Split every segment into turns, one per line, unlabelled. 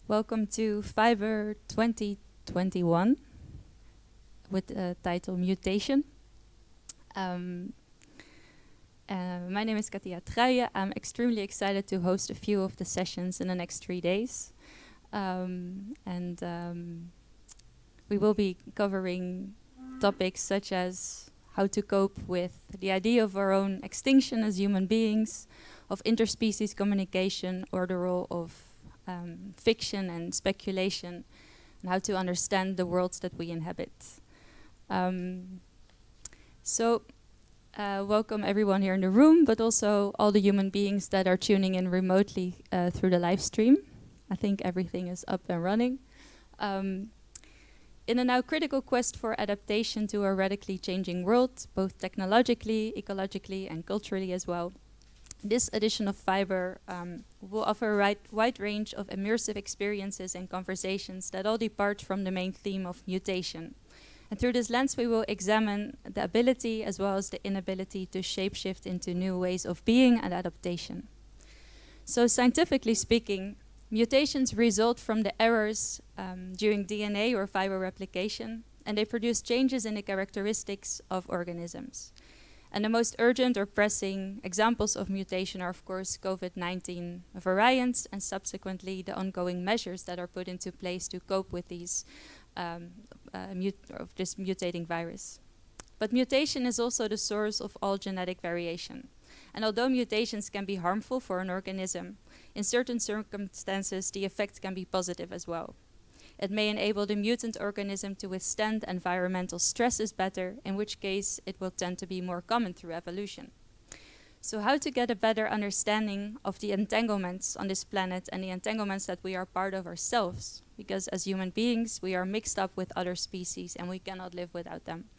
Welcome to Fiber 2021 with the title Mutation. My name is Katía. I'm extremely excited to host a few of the sessions in the next 3 days. We will be covering topics such as how to cope with the idea of our own extinction as human beings, of interspecies communication, or the role of fiction and speculation, and how to understand the worlds that we inhabit. Welcome everyone here in the room, but also all the human beings that are tuning in remotely through the live stream. I think everything is up and running. In a now critical quest for adaptation to a radically changing world, both technologically, ecologically, and culturally as well, this edition of Fiber will offer a wide range of immersive experiences and conversations that all depart from the main theme of mutation. And through this lens, we will examine the ability as well as the inability to shapeshift into new ways of being and adaptation. So scientifically speaking, mutations result from the errors during DNA or fiber replication, and they produce changes in the characteristics of organisms. And the most urgent or pressing examples of mutation are, of course, COVID-19 variants and subsequently the ongoing measures that are put into place to cope with these this mutating virus. But mutation is also the source of all genetic variation. And although mutations can be harmful for an organism, in certain circumstances the effect can be positive as well. It may enable the mutant organism to withstand environmental stresses better, in which case it will tend to be more common through evolution. So how to get a better understanding of the entanglements on this planet and the entanglements that we are part of ourselves? Because as human beings, we are mixed up with other species and we cannot live without them.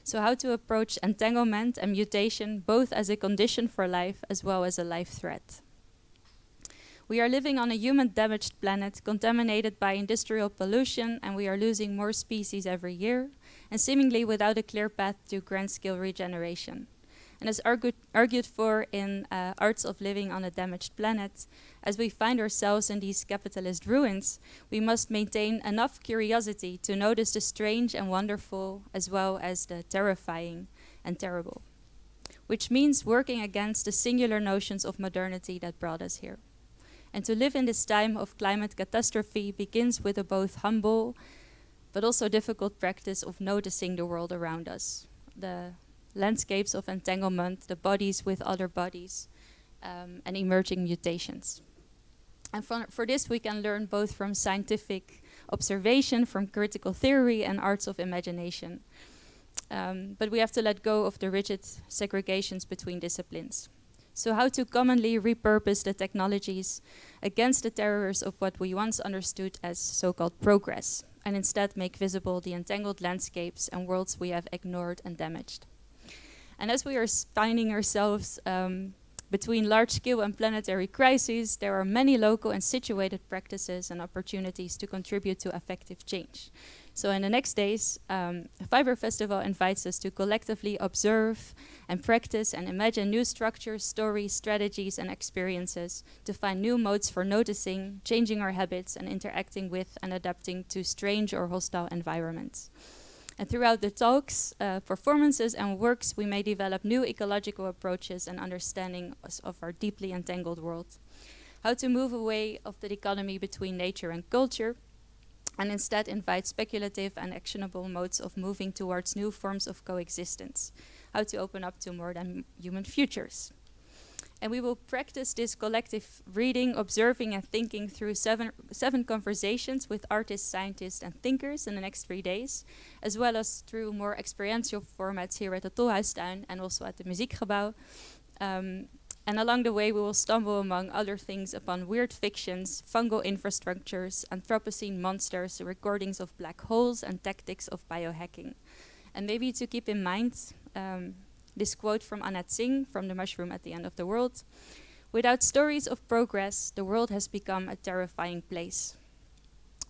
So how to approach entanglement and mutation both as a condition for life as well as a life threat? We are living on a human-damaged planet contaminated by industrial pollution, and we are losing more species every year, and seemingly without a clear path to grand-scale regeneration. And as argued for in Arts of Living on a Damaged Planet, as we find ourselves in these capitalist ruins, we must maintain enough curiosity to notice the strange and wonderful, as well as the terrifying and terrible, which means working against the singular notions of modernity that brought us here. And to live in this time of climate catastrophe begins with a both humble but also difficult practice of noticing the world around us, the landscapes of entanglement, the bodies with other bodies, and emerging mutations. And for this we can learn both from scientific observation, from critical theory, and arts of imagination. But we have to let go of the rigid segregations between disciplines. So how to commonly repurpose the technologies against the terrors of what we once understood as so-called progress, and instead make visible the entangled landscapes and worlds we have ignored and damaged. And as we are finding ourselves between large-scale and planetary crises, there are many local and situated practices and opportunities to contribute to effective change. So in the next days, Fiber Festival invites us to collectively observe and practice and imagine new structures, stories, strategies, and experiences to find new modes for noticing, changing our habits, and interacting with and adapting to strange or hostile environments. And throughout the talks, performances, and works, we may develop new ecological approaches and understanding of our deeply entangled world. How to move away of the dichotomy between nature and culture, and instead invite speculative and actionable modes of moving towards new forms of coexistence. How to open up to more than human futures. And we will practice this collective reading, observing, and thinking through seven conversations with artists, scientists, and thinkers in the next 3 days, as well as through more experiential formats here at the Tolhuistuin and also at the Muziekgebouw. And along the way, we will stumble, among other things, upon weird fictions, fungal infrastructures, Anthropocene monsters, recordings of black holes, and tactics of biohacking. And maybe to keep in mind, this quote from Anat Singh from The Mushroom at the End of the World: "Without stories of progress, the world has become a terrifying place.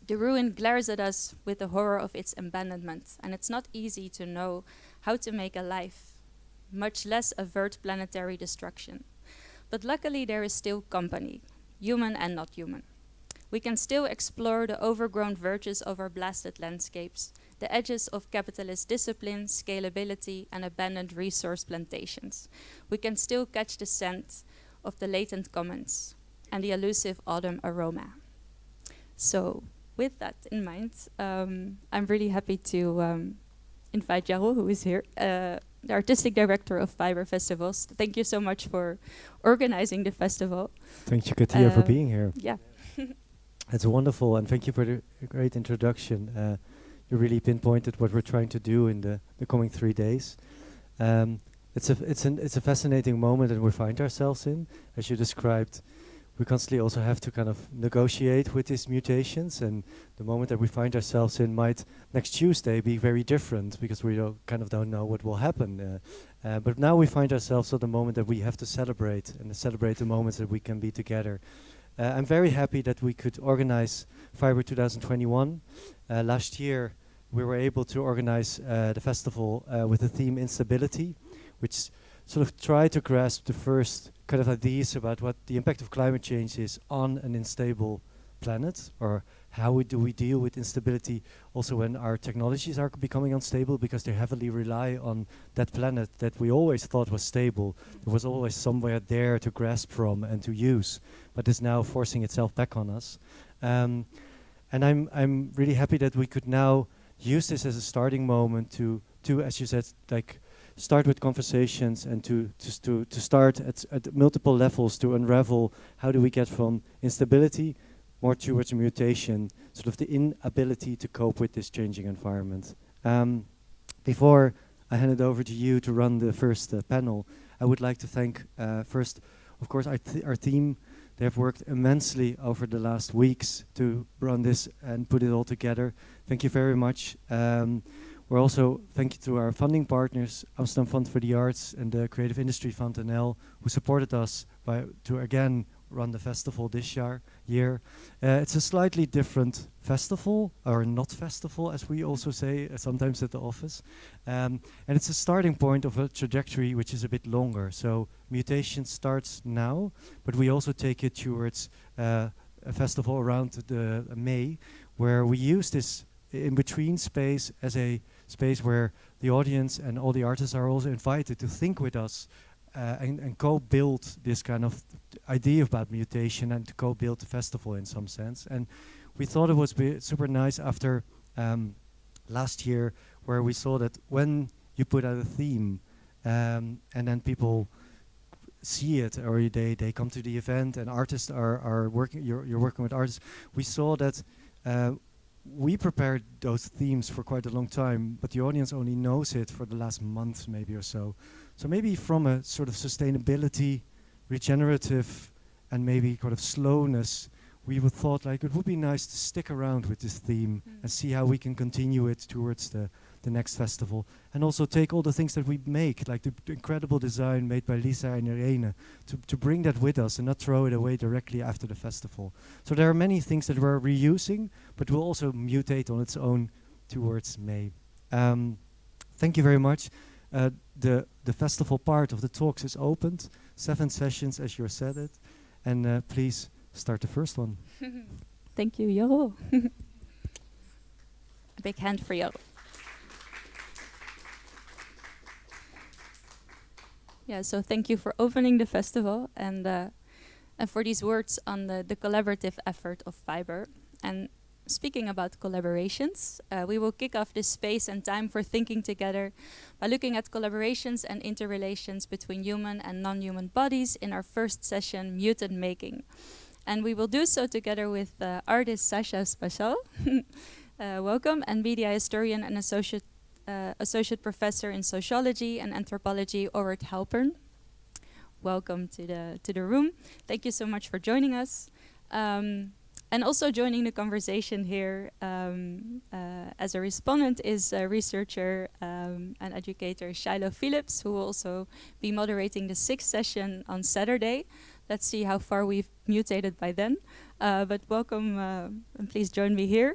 The ruin glares at us with the horror of its abandonment, and it's not easy to know how to make a life, much less avert planetary destruction. But luckily there is still company, human and not human. We can still explore the overgrown verges of our blasted landscapes, the edges of capitalist discipline, scalability, and abandoned resource plantations. We can still catch the scent of the latent commons and the elusive autumn aroma. So, with that in mind, I'm really happy to invite Jaro, who is here, the artistic director of Fiber Festivals. Thank you so much for organizing the festival.
Thank you, Katía, for being here.
Yeah.
It's wonderful, and thank you for the great introduction. You really pinpointed what we're trying to do in the coming 3 days. It's a fascinating moment that we find ourselves in. As you described, we constantly also have to kind of negotiate with these mutations, and the moment that we find ourselves in might next Tuesday be very different because we don't know what will happen. But now we find ourselves at the moment that we have to celebrate the moments that we can be together. I'm very happy that we could organize Fiber 2021. Last year, we were able to organize the festival with the theme Instability, which sort of tried to grasp the first kind of ideas about what the impact of climate change is on an unstable planet, or how do we deal with instability also when our technologies are becoming unstable because they heavily rely on that planet that we always thought was stable. There was always somewhere there to grasp from and to use, but is now forcing itself back on us. And I'm really happy that we could now use this as a starting moment to as you said, like start with conversations and to start at multiple levels to unravel how do we get from instability more towards mutation, sort of the inability to cope with this changing environment. Before I hand it over to you to run the first panel, I would like to thank first, of course, our team. They have worked immensely over the last weeks to run this and put it all together. Thank you very much. We're also thank you to our funding partners, Amsterdam Fund for the Arts and the Creative Industry Fund NL, who supported us to again run the festival this year. It's a slightly different festival, or not festival, as we also say sometimes at the office. And it's a starting point of a trajectory which is a bit longer. So mutation starts now, but we also take it towards a festival around the May, where we use this in-between space as a space where the audience and all the artists are also invited to think with us and co-build this kind of idea about mutation and to co-build the festival in some sense. And we thought it was super nice after last year, where we saw that when you put out a theme and then people see it, or they come to the event and artists are working, you're working with artists, we saw that we prepared those themes for quite a long time, but the audience only knows it for the last month maybe or so. So maybe from a sort of sustainability, regenerative, and maybe kind of slowness, we would thought like it would be nice to stick around with this theme and see how we can continue it towards the next festival, and also take all the things that we make, like the incredible design made by Lisa and Irene, to bring that with us and not throw it away directly after the festival. So there are many things that we're reusing, but will also mutate on its own towards May. Thank you very much. The festival part of the talks is opened, 7 sessions as you said it, and please start the first one.
Thank you, Jaro. A big hand for Jaro. Yeah, so thank you for opening the festival and for these words on the collaborative effort of Fiber. And speaking about collaborations, we will kick off this space and time for thinking together by looking at collaborations and interrelations between human and non-human bodies in our first session, Mutant Making. And we will do so together with artist Saša Spačal, welcome, and media historian and associate professor in sociology and anthropology, Orit Halpern. Welcome to the room. Thank you so much for joining us. And also joining the conversation here as a respondent is researcher and educator Shiloh Phillips, who will also be moderating the 6th session on Saturday. Let's see how far we've mutated by then. But welcome, and please join me here.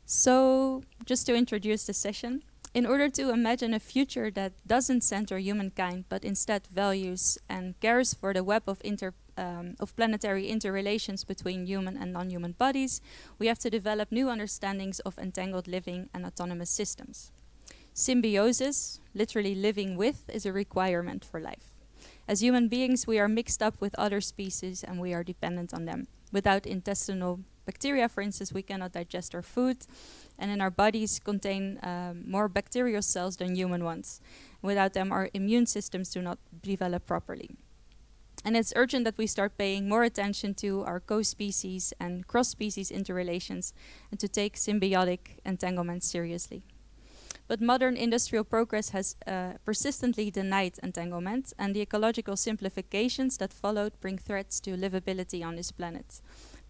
So, just to introduce the session, In order to imagine a future that doesn't center humankind, but instead values and cares for the web of planetary interrelations between human and non-human bodies, we have to develop new understandings of entangled living and autonomous systems. Symbiosis, literally living with, is a requirement for life. As human beings, we are mixed up with other species and we are dependent on them. Without intestinal bacteria, for instance, we cannot digest our food, and in our bodies contain more bacterial cells than human ones. Without them, our immune systems do not develop properly. And it's urgent that we start paying more attention to our co-species and cross-species interrelations and to take symbiotic entanglement seriously. But modern industrial progress has persistently denied entanglement, and the ecological simplifications that followed bring threats to livability on this planet.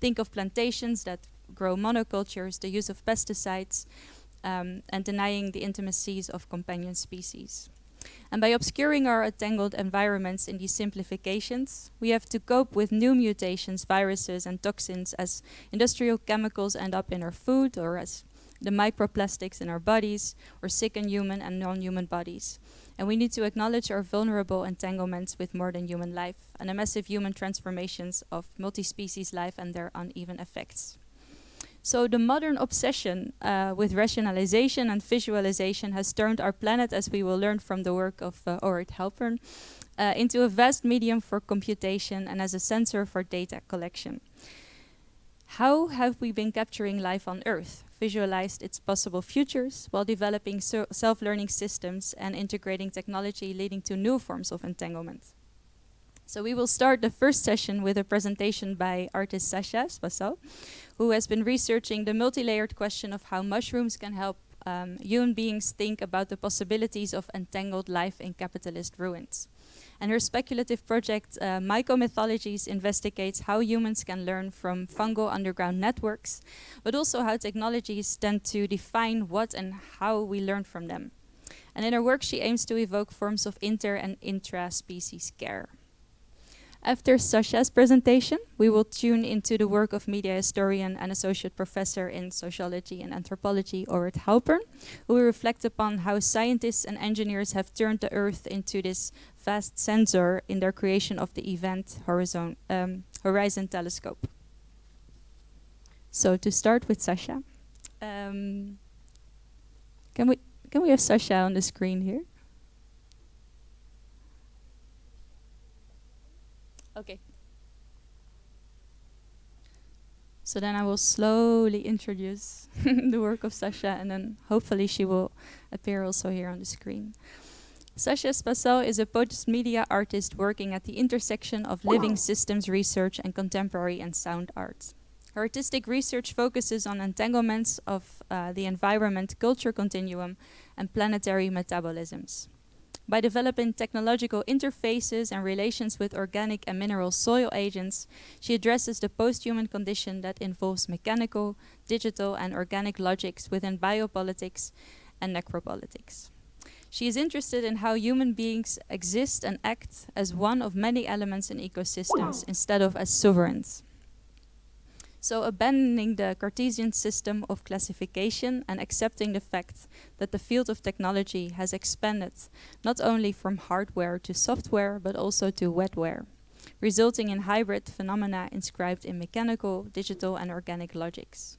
Think of plantations that grow monocultures, the use of pesticides, and denying the intimacies of companion species. And by obscuring our entangled environments in these simplifications, we have to cope with new mutations, viruses, and toxins as industrial chemicals end up in our food, or as the microplastics in our bodies, or sicken human and non-human bodies. And we need to acknowledge our vulnerable entanglements with more than human life and the massive human transformations of multi-species life and their uneven effects. So the modern obsession with rationalization and visualization has turned our planet, as we will learn from the work of Orit Halpern, into a vast medium for computation and as a sensor for data collection. How have we been capturing life on Earth, visualized its possible futures, while developing self-learning systems and integrating technology leading to new forms of entanglement? So we will start the first session with a presentation by artist Saša, Spačal, who has been researching the multi-layered question of how mushrooms can help human beings think about the possibilities of entangled life in capitalist ruins. And her speculative project, Mycomythologies, investigates how humans can learn from fungal underground networks, but also how technologies tend to define what and how we learn from them. And in her work, she aims to evoke forms of inter- and intra-species care. After Saša's presentation, we will tune into the work of media historian and associate professor in sociology and anthropology, Orit Halpern, who will reflect upon how scientists and engineers have turned the Earth into this vast sensor in their creation of the Event Horizon Telescope. So to start with Saša, can we have Saša on the screen here? Okay. So then I will slowly introduce the work of Saša, and then hopefully she will appear also here on the screen. Saša Spačal is a post-media artist working at the intersection of living systems research and contemporary and sound art. Her artistic research focuses on entanglements of the environment-culture continuum and planetary metabolisms. By developing technological interfaces and relations with organic and mineral soil agents, she addresses the post-human condition that involves mechanical, digital, and organic logics within biopolitics and necropolitics. She is interested in how human beings exist and act as one of many elements in ecosystems instead of as sovereigns. So abandoning the Cartesian system of classification and accepting the fact that the field of technology has expanded not only from hardware to software, but also to wetware, resulting in hybrid phenomena inscribed in mechanical, digital, and organic logics.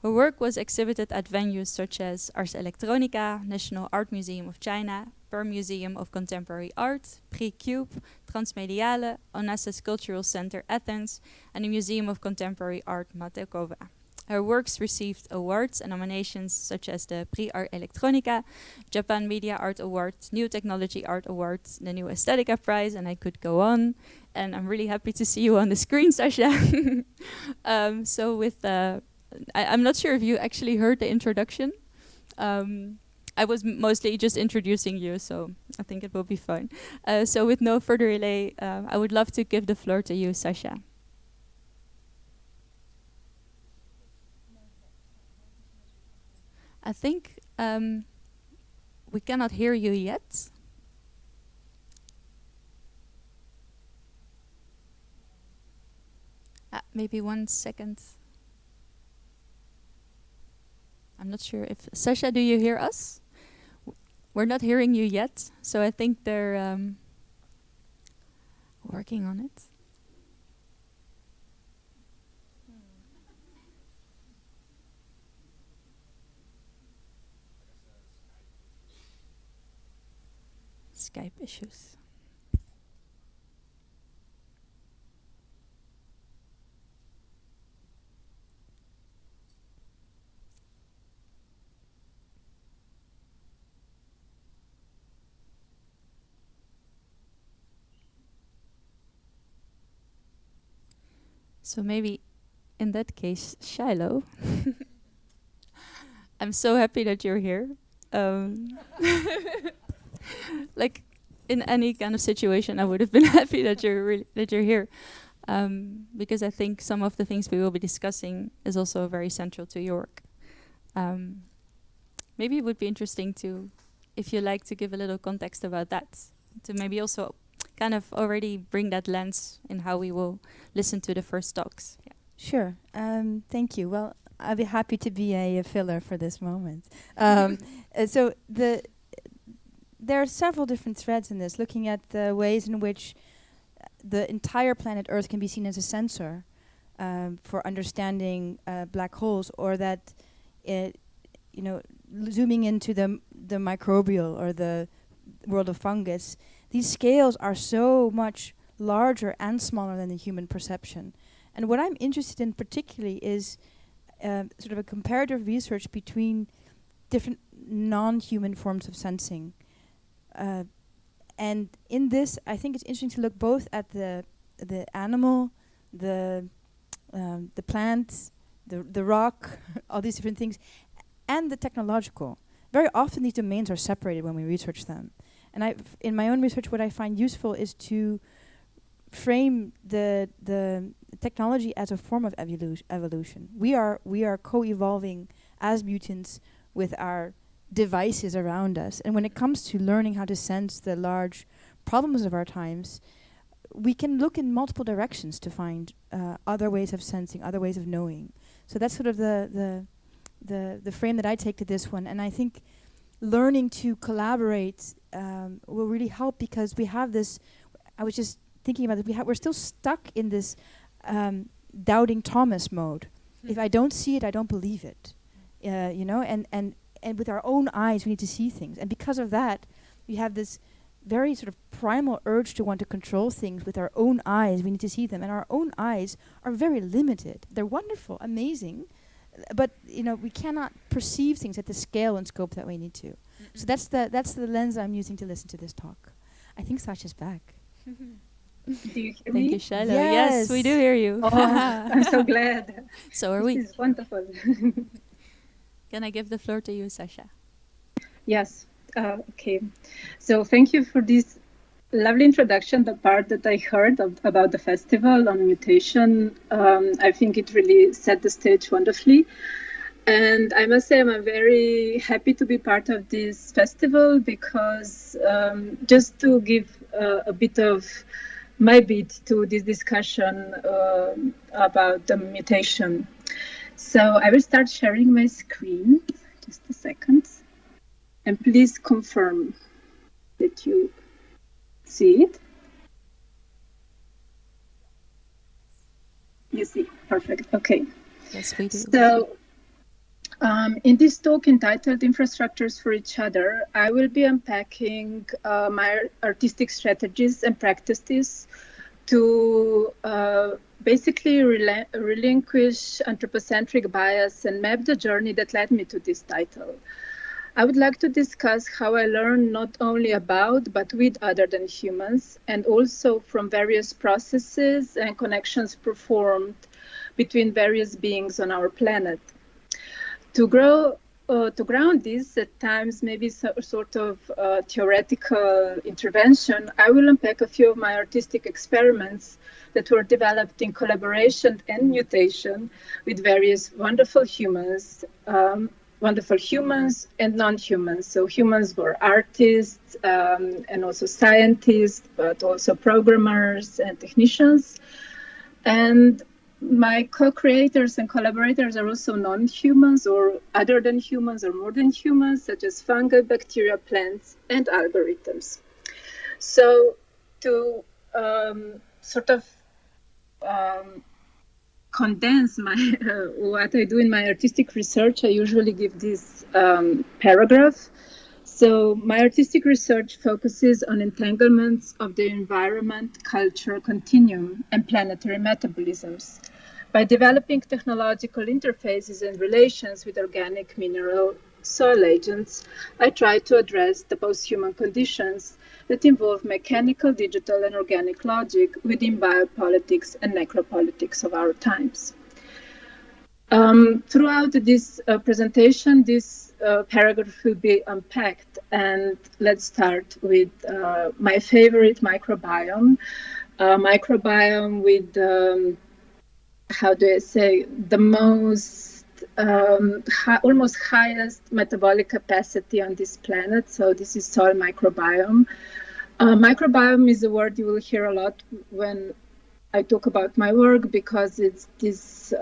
Her work was exhibited at venues such as Ars Electronica, National Art Museum of China, Per Museum of Contemporary Art, Prix Cube, Transmediale, Onassis Cultural Center Athens, and the Museum of Contemporary Art Matekova. Her works received awards and nominations such as the Prix Art Electronica, Japan Media Art Award, New Technology Art Award, the New Aesthetica Prize, and I could go on. And I'm really happy to see you on the screen, Saša. So with I'm not sure if you actually heard the introduction. I was mostly just introducing you, so I think it will be fine. So with no further delay, I would love to give the floor to you, Saša. I think we cannot hear you yet. Maybe 1 second. I'm not sure if... Saša, do you hear us? We're not hearing you yet, so I think they're working on it. Skype issues. So maybe in that case, Shiloh. I'm so happy that you're here. Like in any kind of situation, I would have been happy that you're here, because I think some of the things we will be discussing is also very central to your work. Maybe it would be interesting to, if you like, to give a little context about that, to maybe also kind of already bring that lens in how we will listen to the first talks. Yeah.
Sure. Thank you. Well, I'll be happy to be a filler for this moment. So there are several different threads in this, looking at the ways in which the entire planet Earth can be seen as a sensor for understanding black holes, or that zooming into the microbial or the world of fungus, these scales are so much larger and smaller than the human perception. And what I'm interested in particularly is sort of a comparative research between different non-human forms of sensing. And in this, I think it's interesting to look both at the animal, the plant, the rock, all these different things, and the technological. Very often these domains are separated when we research them. And in my own research, what I find useful is to frame the technology as a form of evolution. We are co-evolving as mutants with our devices around us. And when it comes to learning how to sense the large problems of our times, we can look in multiple directions to find other ways of sensing, other ways of knowing. So that's sort of the frame that I take to this one. And I think learning to collaborate will really help, because we have this, I was just thinking about it, we're still stuck in this doubting Thomas mode. If I don't see it, I don't believe it. And with our own eyes, we need to see things. And because of that, we have this very sort of primal urge to want to control things with our own eyes. We need to see them. And our own eyes are very limited. They're wonderful, amazing, but we cannot perceive things at the scale and scope that we need to. So that's the lens I'm using to listen to this talk. I think Sacha's back.
Do you hear
Thank
me?
you, Shiloh. Yes, we do hear you.
Oh, I'm so glad.
So are we.
This is wonderful.
Can I give the floor to you, Saša?
Yes. Okay. So thank you for this lovely introduction. The part that I heard about the festival on mutation, I think it really set the stage wonderfully. And I must say I'm very happy to be part of this festival, because just to give a bit of my bit to this discussion about the mutation. So I will start sharing my screen, just a second, and please confirm that you see it. You see, perfect, okay.
Yes, we do.
So in this talk entitled Infrastructures for Each Other, I will be unpacking my artistic strategies and practices to basically relinquish anthropocentric bias and map the journey that led me to this title. I would like to discuss how I learn not only about, but with other than humans, and also from various processes and connections performed between various beings on our planet. To ground this, at times maybe sort of theoretical intervention, I will unpack a few of my artistic experiments that were developed in collaboration and mutation with various wonderful humans and non-humans. So humans were artists and also scientists, but also programmers and technicians. And My co-creators and collaborators are also non-humans or other than humans or more than humans, such as fungi, bacteria, plants, and algorithms. So to sort of condense my what I do in my artistic research, I usually give this paragraph. So my artistic research focuses on entanglements of the environment, culture continuum, and planetary metabolisms. By developing technological interfaces and relations with organic, mineral, soil agents, I try to address the post-human conditions that involve mechanical, digital, and organic logic within biopolitics and necropolitics of our times. Throughout this presentation, this paragraph will be unpacked, and let's start with my favorite microbiome. Microbiome with, how do I say, the most, almost highest metabolic capacity on this planet. So this is soil microbiome. Microbiome is a word you will hear a lot when I talk about my work, because it's this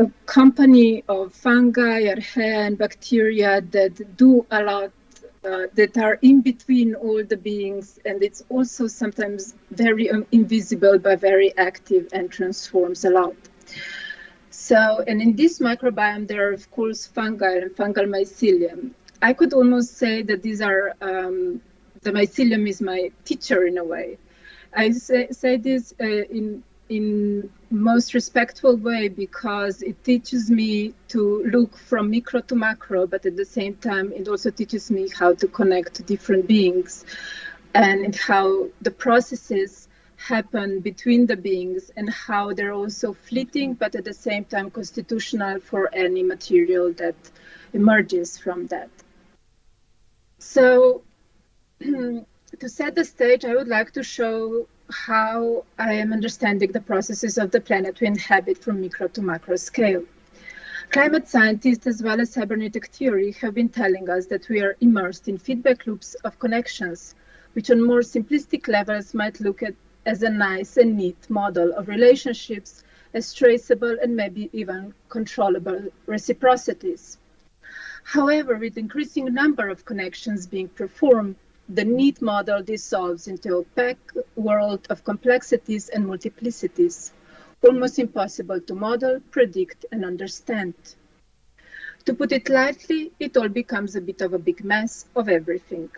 a company of fungi, archaea, and bacteria that do a lot, that are in between all the beings, and it's also sometimes very invisible but very active and transforms a lot. So, and in this microbiome, there are of course fungi and fungal mycelium. I could almost say that these are, the mycelium is my teacher in a way. I say this in most respectful way, because it teaches me to look from micro to macro, but at the same time, it also teaches me how to connect to different beings and how the processes happen between the beings and how they're also fleeting, but at the same time constitutional for any material that emerges from that. So to set the stage, I would like to show how I am understanding the processes of the planet we inhabit from micro to macro scale. Climate scientists, as well as cybernetic theory, have been telling us that we are immersed in feedback loops of connections, which on more simplistic levels might look at as a nice and neat model of relationships as traceable and maybe even controllable reciprocities. However, with the increasing number of connections being performed, the neat model dissolves into an opaque world of complexities and multiplicities, almost impossible to model, predict, and understand. To put it lightly, it all becomes a bit of a big mess of everything.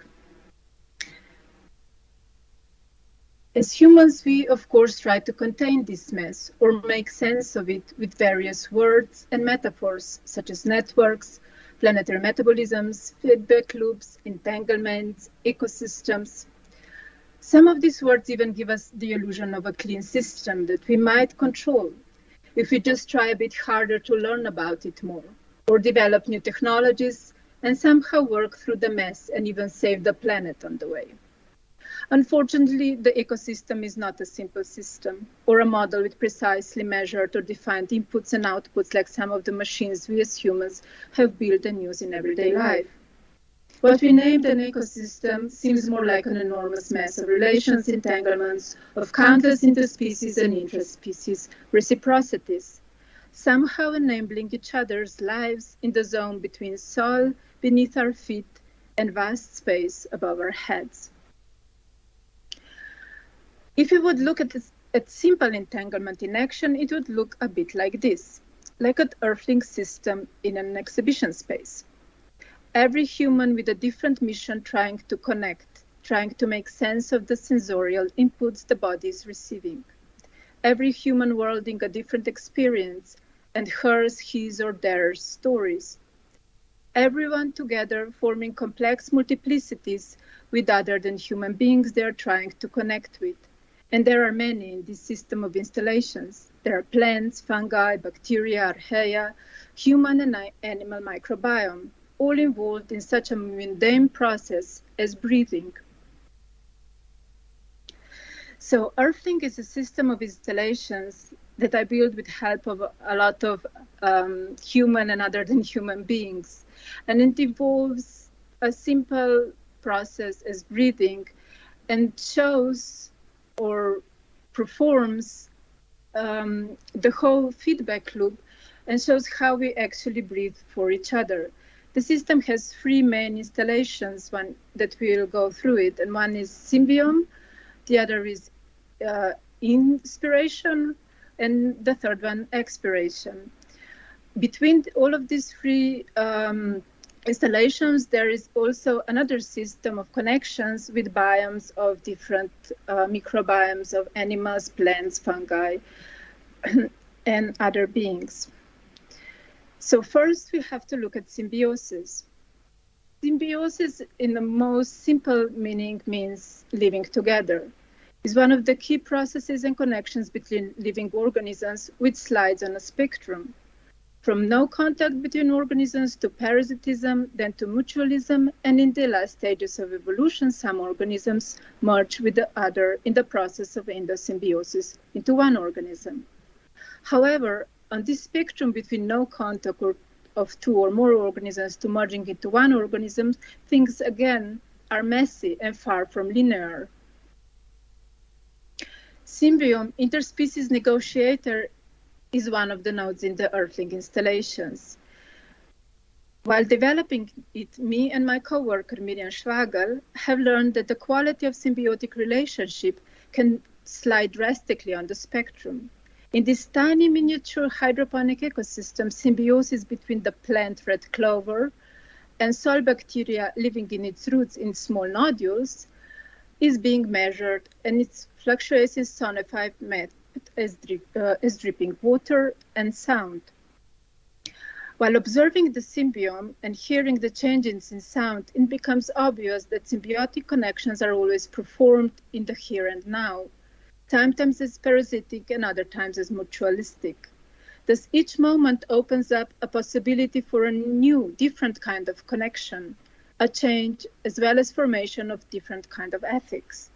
As humans, we of course try to contain this mess or make sense of it with various words and metaphors, such as networks, planetary metabolisms, feedback loops, entanglements, ecosystems. Some of these words even give us the illusion of a clean system that we might control if we just try a bit harder to learn about it more, or develop new technologies and somehow work through the mess and even save the planet on the way. Unfortunately, the ecosystem is not a simple system or a model with precisely measured or defined inputs and outputs like some of the machines we as humans have built and use in everyday life. What we named an ecosystem seems more like an enormous mess of relations, entanglements, of countless interspecies and interspecies reciprocities, somehow enabling each other's lives in the zone between soil beneath our feet and vast space above our heads. If we would look at simple entanglement in action, it would look a bit like this, like an earthling system in an exhibition space. Every human with a different mission trying to connect, trying to make sense of the sensorial inputs the body is receiving. Every human worlding a different experience and hers, his or theirs stories. Everyone together forming complex multiplicities with other than human beings they are trying to connect with. And there are many in this system of installations. There are plants, fungi, bacteria, archaea, human and animal microbiome, all involved in such a mundane process as breathing. So Earthling is a system of installations that I build with help of a lot of human and other than human beings. And it involves a simple process as breathing and shows or performs the whole feedback loop and shows how we actually breathe for each other. The system has three main installations, one that we'll go through it, and one is symbiome, the other is inspiration, and the third one, expiration. Between all of these three installations, there is also another system of connections with biomes of different microbiomes of animals, plants, fungi, and other beings. So first, we have to look at symbiosis. Symbiosis, in the most simple meaning, means living together. It's one of the key processes and connections between living organisms, which slides on a spectrum. From no contact between organisms to parasitism, then to mutualism, and in the last stages of evolution, some organisms merge with the other in the process of endosymbiosis into one organism. However, on this spectrum between no contact of two or more organisms to merging into one organism, things again are messy and far from linear. Symbiome, interspecies negotiator, is one of the nodes in the Earthling installations. While developing it, me and my coworker Miriam Schwagel have learned that the quality of symbiotic relationship can slide drastically on the spectrum. In this tiny miniature hydroponic ecosystem, symbiosis between the plant red clover and soil bacteria living in its roots in small nodules is being measured, and its fluctuations sonified as dripping water and sound. While observing the symbiome and hearing the changes in sound, it becomes obvious that symbiotic connections are always performed in the here and now, sometimes as parasitic and other times as mutualistic. Thus, each moment opens up a possibility for a new, different kind of connection, a change, as well as formation of different kind of ethics.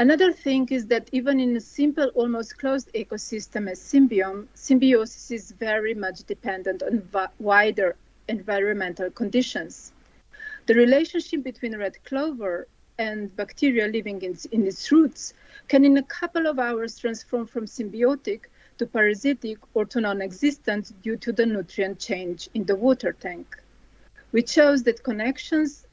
Another thing is that even in a simple, almost closed ecosystem as symbiome, symbiosis is very much dependent on wider environmental conditions. The relationship between red clover and bacteria living in its roots can in a couple of hours transform from symbiotic to parasitic or to non-existent due to the nutrient change in the water tank, which shows that connections,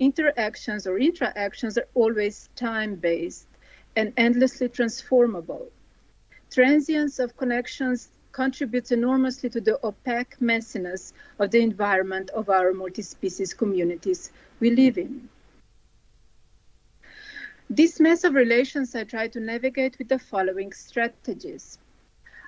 interactions or interactions are always time-based and endlessly transformable. Transience of connections contributes enormously to the opaque messiness of the environment of our multi-species communities we live in. This mess of relations I try to navigate with the following strategies.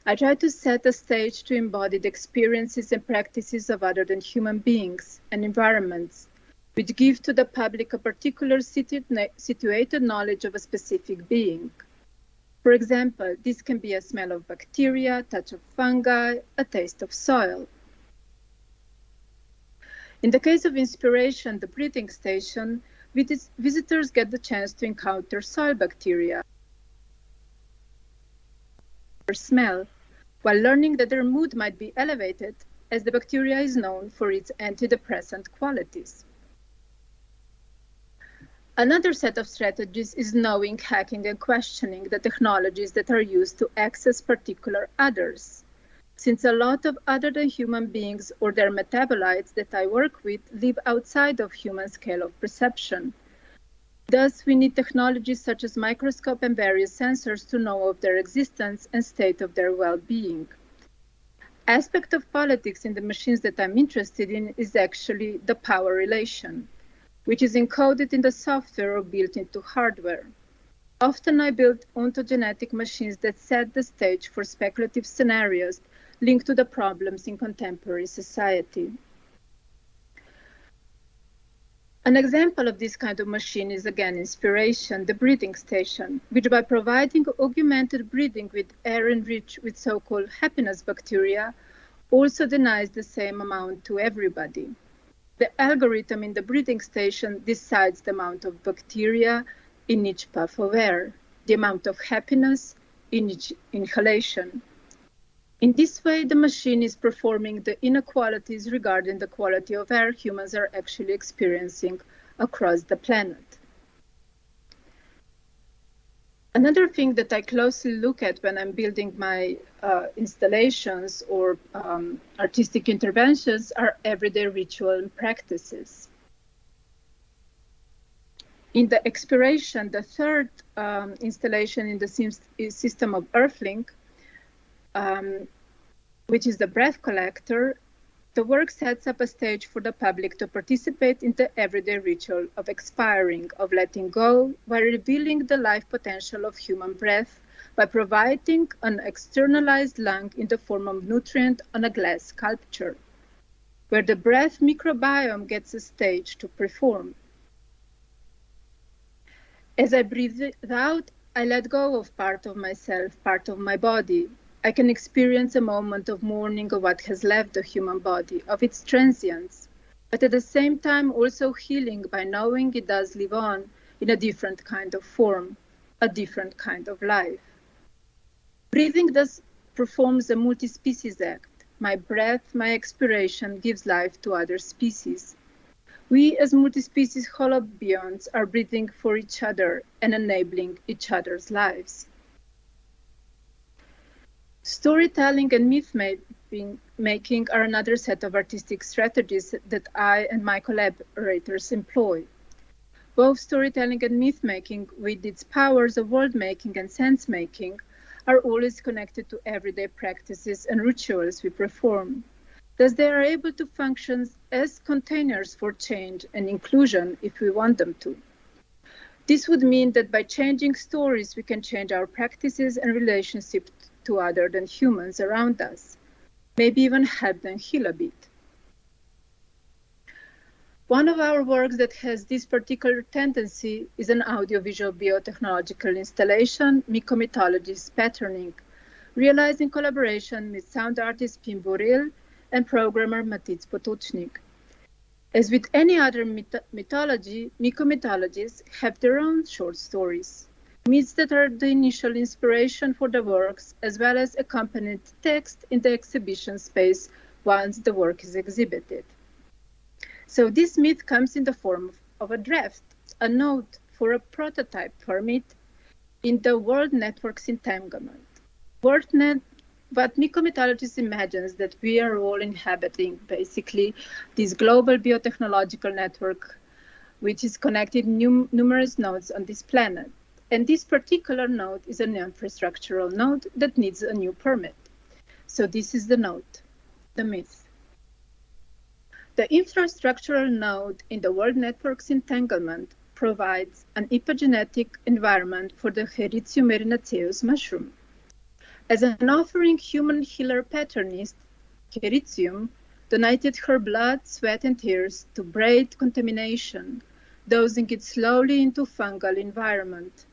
I try to set a stage to embody the experiences and practices of other than human beings and environments, which give to the public a particular situated knowledge of a specific being. For example, this can be a smell of bacteria, touch of fungi, a taste of soil. In the case of inspiration, the breathing station, visitors get the chance to encounter soil bacteria or smell, while learning that their mood might be elevated, as the bacteria is known for its antidepressant qualities. Another set of strategies is knowing, hacking, and questioning the technologies that are used to access particular others. Since a lot of other than human beings or their metabolites that I work with live outside of human scale of perception. Thus, we need technologies such as microscope and various sensors to know of their existence and state of their well-being. Aspect of politics in the machines that I'm interested in is actually the power relation, which is encoded in the software or built into hardware. Often I build ontogenetic machines that set the stage for speculative scenarios linked to the problems in contemporary society. An example of this kind of machine is again inspiration, the breathing station, which by providing augmented breathing with air enriched with so-called happiness bacteria also denies the same amount to everybody. The algorithm in the breathing station decides the amount of bacteria in each puff of air, the amount of happiness in each inhalation. In this way, the machine is performing the inequalities regarding the quality of air humans are actually experiencing across the planet. Another thing that I closely look at when I'm building my installations or artistic interventions are everyday ritual and practices. In the expiration, the third installation in the system of Earthlink, which is the breath collector, the work sets up a stage for the public to participate in the everyday ritual of expiring, of letting go, by revealing the life potential of human breath, by providing an externalized lung in the form of nutrient on a glass sculpture, where the breath microbiome gets a stage to perform. As I breathe out, I let go of part of myself, part of my body. I can experience a moment of mourning of what has left the human body, of its transience, but at the same time also healing by knowing it does live on in a different kind of form, a different kind of life. Breathing thus performs a multi-species act. My breath, my expiration gives life to other species. We as multi-species holobionts are breathing for each other and enabling each other's lives. Storytelling and myth-making are another set of artistic strategies that I and my collaborators employ. Both storytelling and myth-making, with its powers of world-making and sense-making, are always connected to everyday practices and rituals we perform. Thus, they are able to function as containers for change and inclusion if we want them to. This would mean that by changing stories, we can change our practices and relationships to other than humans around us, maybe even help them heal a bit. One of our works that has this particular tendency is an audiovisual biotechnological installation, Mykomythology's Patterning, realized in collaboration with sound artist Pim Boril and programmer Matic Potočnik. As with any other mythology, mykomythologies have their own short stories, myths that are the initial inspiration for the works, as well as accompanied text in the exhibition space once the work is exhibited. So this myth comes in the form of a draft, a note for a prototype permit in the World Network's entanglement. What mykomythologies imagines that we are all inhabiting, basically, this global biotechnological network, which is connected numerous nodes on this planet. And this particular node is an infrastructural node that needs a new permit. So this is the node, the myth. The infrastructural node in the World Network's entanglement provides an epigenetic environment for the Heritium erinaceus mushroom. As an offering human healer patternist, Heritium donated her blood, sweat, and tears to braid contamination, dosing it slowly into fungal environment,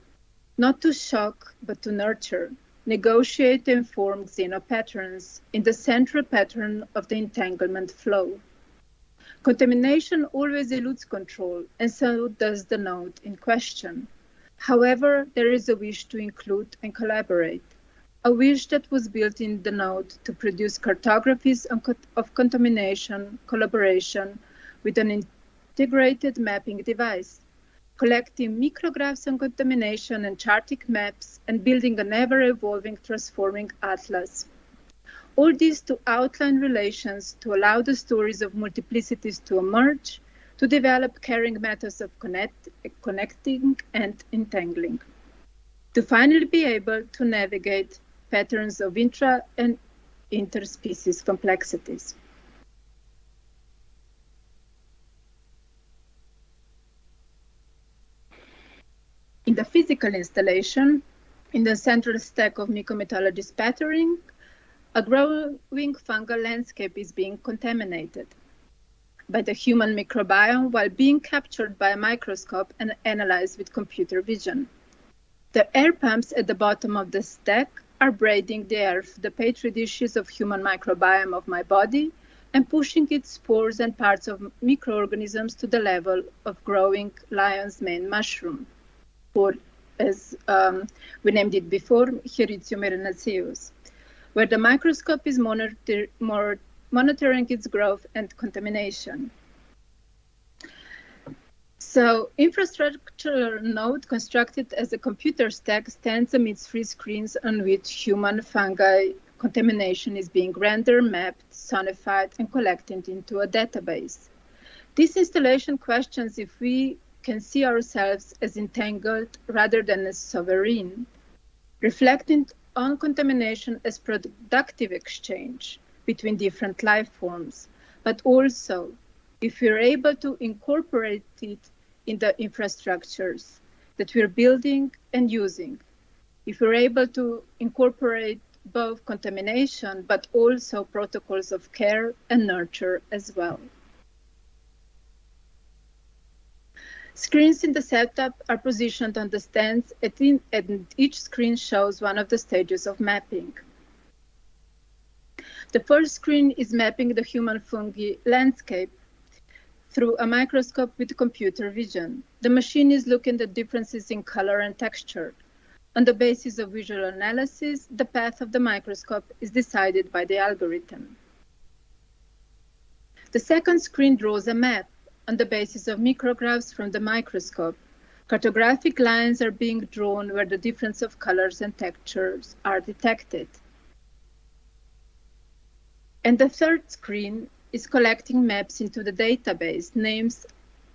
not to shock, but to nurture, negotiate and form xenopatterns in the central pattern of the entanglement flow. Contamination always eludes control, and so does the node in question. However, there is a wish to include and collaborate, a wish that was built in the node to produce cartographies of contamination, collaboration with an integrated mapping device, collecting micrographs on contamination and chartic maps, and building an ever-evolving, transforming atlas. All this to outline relations, to allow the stories of multiplicities to emerge, to develop caring methods of connecting and entangling, to finally be able to navigate patterns of intra and interspecies complexities. In the physical installation, in the central stack of mykomythology's patterning, a growing fungal landscape is being contaminated by the human microbiome while being captured by a microscope and analyzed with computer vision. The air pumps at the bottom of the stack are braiding the air through the petri dishes of human microbiome of my body and pushing its spores and parts of microorganisms to the level of growing lion's mane mushroom, or as we named it before, Heritium erinaceus, where the microscope is monitoring its growth and contamination. So, infrastructure node constructed as a computer stack stands amidst three screens on which human fungi contamination is being rendered, mapped, sonified, and collected into a database. This installation questions if we can see ourselves as entangled rather than as sovereign, reflecting on contamination as productive exchange between different life forms, but also if we're able to incorporate it in the infrastructures that we're building and using, if we're able to incorporate both contamination, but also protocols of care and nurture as well. Screens in the setup are positioned on the stands, and each screen shows one of the stages of mapping. The first screen is mapping the human fungi landscape through a microscope with computer vision. The machine is looking at differences in color and texture. On the basis of visual analysis, the path of the microscope is decided by the algorithm. The second screen draws a map on the basis of micrographs from the microscope. Cartographic lines are being drawn where the difference of colors and textures are detected. And the third screen is collecting maps into the database, named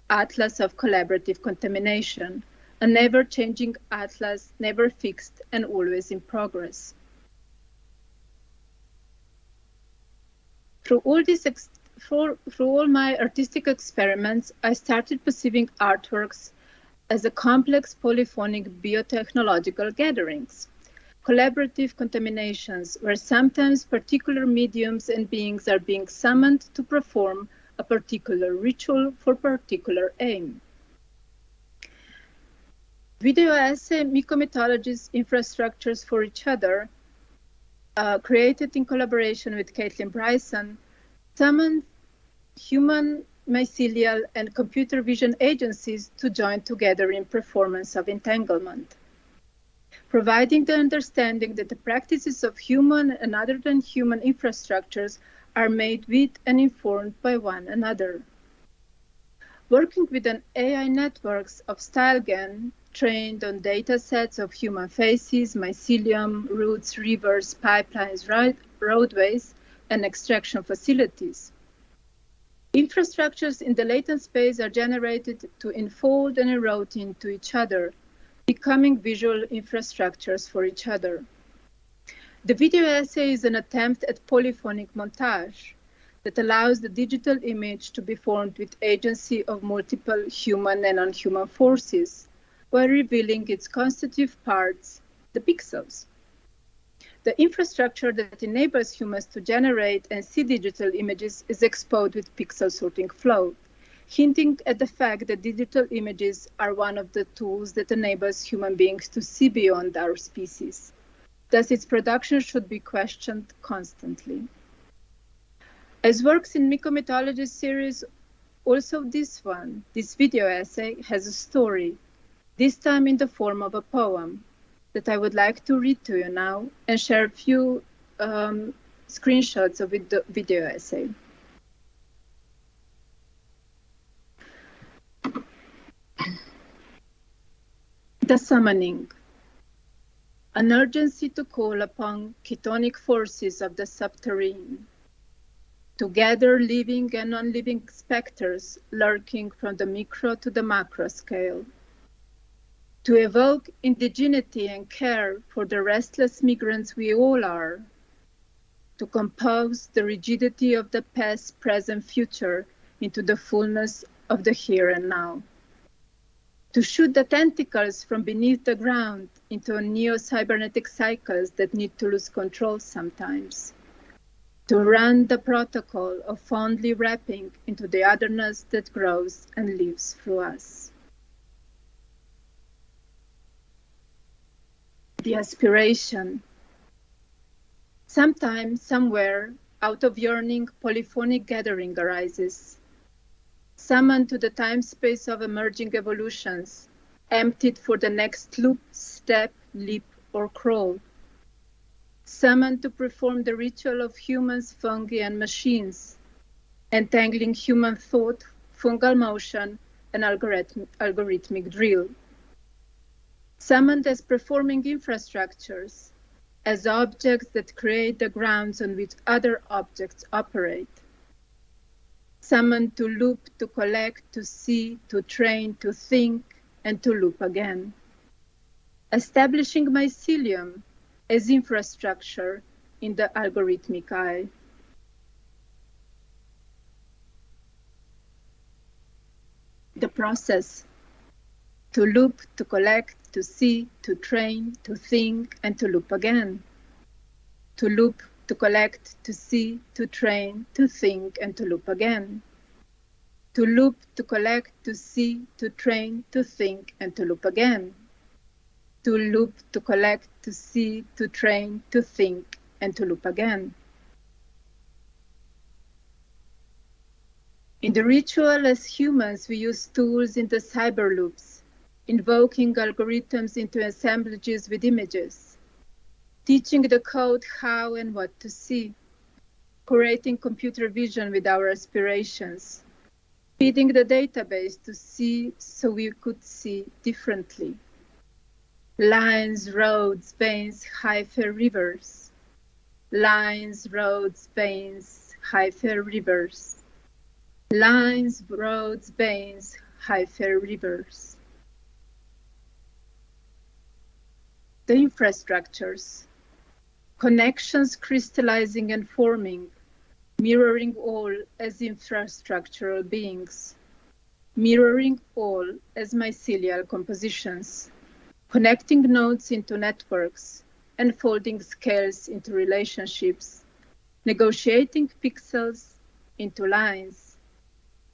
Atlas of Collaborative Contamination, a never-changing atlas, never fixed and always in progress. Through all my artistic experiments, I started perceiving artworks as a complex polyphonic biotechnological gatherings. Collaborative contaminations, where sometimes particular mediums and beings are being summoned to perform a particular ritual for particular aim. Video essay mycomethodologies infrastructures for each other, created in collaboration with Caitlin Bryson, summoned human, mycelial, and computer vision agencies to join together in performance of entanglement, providing the understanding that the practices of human and other than human infrastructures are made with and informed by one another. Working with an AI networks of StyleGAN trained on data sets of human faces, mycelium, roots, rivers, pipelines, roadways, and extraction facilities. Infrastructures in the latent space are generated to enfold and erode into each other, becoming visual infrastructures for each other. The video essay is an attempt at polyphonic montage that allows the digital image to be formed with agency of multiple human and non-human forces, while revealing its constitutive parts, the pixels. The infrastructure that enables humans to generate and see digital images is exposed with pixel sorting flow, hinting at the fact that digital images are one of the tools that enables human beings to see beyond our species. Thus, its production should be questioned constantly. As works in mycomethodology series, also this video essay, has a story, this time in the form of a poem that I would like to read to you now and share a few screenshots of the video essay. The summoning. An urgency to call upon chthonic forces of the subterranean, to gather living and non-living specters lurking from the micro to the macro scale, to evoke indigeneity and care for the restless migrants we all are, to compose the rigidity of the past, present, future into the fullness of the here and now, to shoot the tentacles from beneath the ground into neo-cybernetic cycles that need to lose control sometimes, to run the protocol of fondly wrapping into the otherness that grows and lives through us. The aspiration. Sometime, somewhere, out of yearning, polyphonic gathering arises, summoned to the time-space of emerging evolutions, emptied for the next loop, step, leap, or crawl, summoned to perform the ritual of humans, fungi, and machines, entangling human thought, fungal motion, an algorithmic drill. Summoned as performing infrastructures, as objects that create the grounds on which other objects operate. Summoned to loop, to collect, to see, to train, to think, and to loop again. Establishing mycelium as infrastructure in the algorithmic eye. The process: to loop, to collect, to see, to train, to think, and to loop again. To loop, to collect, to see, to train, to think, and to loop again. To loop, to collect, to see, to train, to think, and to loop again. To loop, to collect, to see, to train, to think, and to loop again. In the ritual, as humans, we use tools in the cyber loops, invoking algorithms into assemblages with images, teaching the code how and what to see, curating computer vision with our aspirations, feeding the database to see so we could see differently. Lines, roads, veins, hyphen rivers. Lines, roads, veins, hyphen rivers. Lines, roads, veins, hyphen rivers. The infrastructures. Connections crystallizing and forming, mirroring all as infrastructural beings. Mirroring all as mycelial compositions. Connecting nodes into networks, unfolding scales into relationships, negotiating pixels into lines,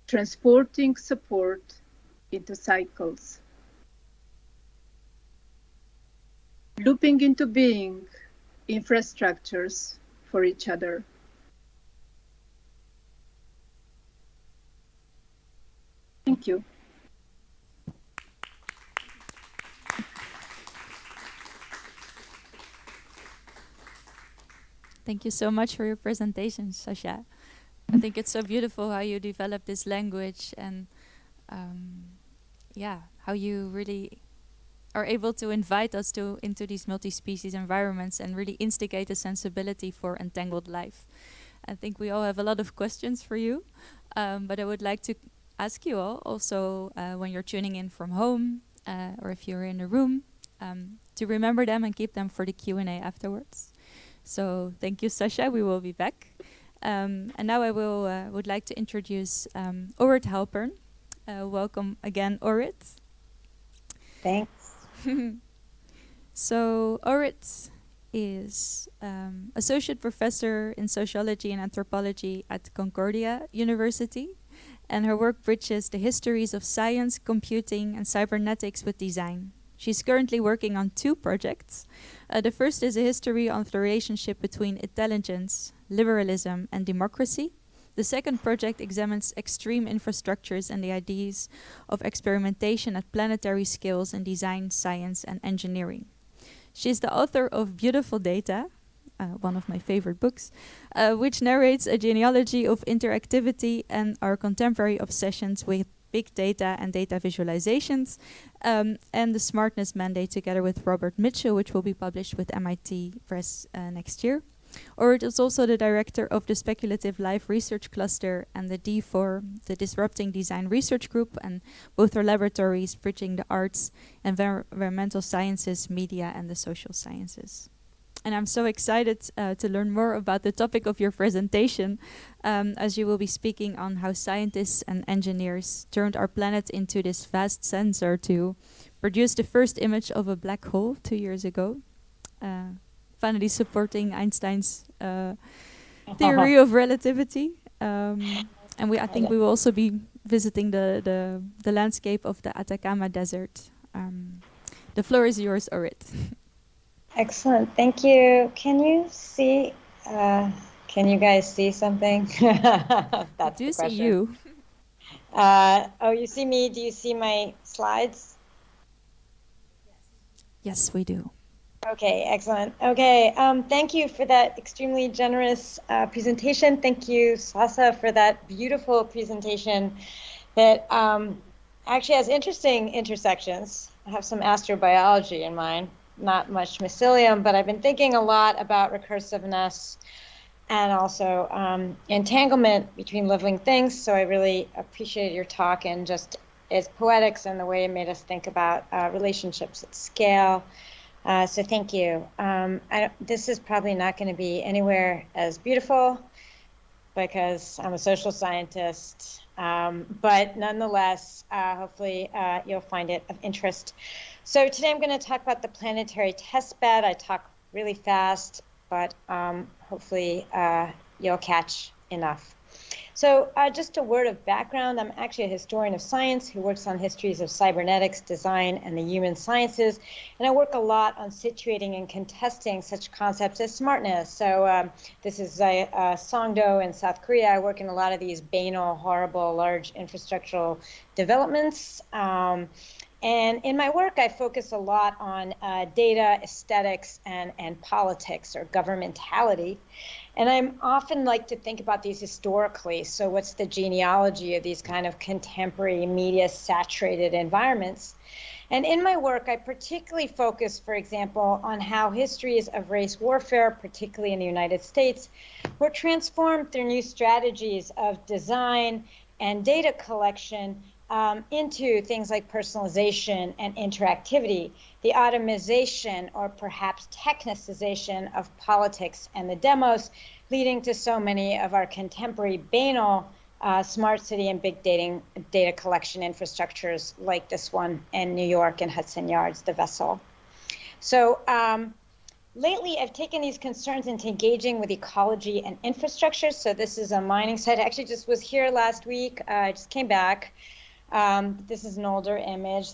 transporting support into cycles. Looping into being infrastructures for each other. Thank you.
Thank you so much for your presentation, Saša. I think it's so beautiful how you develop this language and how you really are able to invite us into these multi-species environments and really instigate a sensibility for entangled life. I think we all have a lot of questions for you, but I would like to ask you all also when you're tuning in from home or if you're in a room to remember them and keep them for the Q&A afterwards. So thank you, Saša. We will be back. And now I would like to introduce Orit Halpern. Welcome again, Orit.
Thanks.
So Orit is associate professor in sociology and anthropology at Concordia University, and her work bridges the histories of science, computing, and cybernetics with design. She's currently working on 2 projects. The first is a history on the relationship between intelligence, liberalism, and democracy. The second project examines extreme infrastructures and the ideas of experimentation at planetary scales in design, science, and engineering. She's the author of Beautiful Data, one of my favorite books, which narrates a genealogy of interactivity and our contemporary obsessions with big data and data visualizations, and the Smartness Mandate together with Robert Mitchell, which will be published with MIT Press next year. Orit is also the director of the Speculative Life Research Cluster and the D4, the Disrupting Design Research Group, and both are laboratories bridging the arts, environmental sciences, media, and the social sciences. And I'm so excited to learn more about the topic of your presentation, as you will be speaking on how scientists and engineers turned our planet into this vast sensor to produce the first image of a black hole 2 years ago, finally supporting Einstein's theory of relativity. And I think we will also be visiting the landscape of the Atacama Desert. The floor is yours, Orit.
Excellent. Thank you. Can you see, can you guys see something? That's
I do
the
see
question.
you.
Oh, you see me? Do you see my slides?
Yes, we do.
Okay, excellent. Okay, thank you for that extremely generous presentation. Thank you, Saša, for that beautiful presentation that actually has interesting intersections. I have some astrobiology in mind, not much mycelium, but I've been thinking a lot about recursiveness and also entanglement between living things. So I really appreciated your talk and just its poetics and the way it made us think about relationships at scale. So thank you. This is probably not going to be anywhere as beautiful because I'm a social scientist, but nonetheless, hopefully you'll find it of interest. So today I'm going to talk about the planetary testbed. I talk really fast, but hopefully you'll catch enough. So just a word of background. I'm actually a historian of science who works on histories of cybernetics, design, and the human sciences. And I work a lot on situating and contesting such concepts as smartness. So this is Songdo in South Korea. I work in a lot of these banal, horrible, large infrastructural developments. And in my work, I focus a lot on data, aesthetics, and politics or governmentality. And I often like to think about these historically. So what's the genealogy of these kind of contemporary media-saturated environments? And in my work, I particularly focus, for example, on how histories of race warfare, particularly in the United States, were transformed through new strategies of design and data collection into things like personalization and interactivity, the automation or perhaps technicization of politics and the demos, leading to so many of our contemporary banal smart city and big data collection infrastructures like this one in New York and Hudson Yards, the vessel. So lately, I've taken these concerns into engaging with ecology and infrastructure. So this is a mining site. I actually just was here last week. I just came back. This is an older image.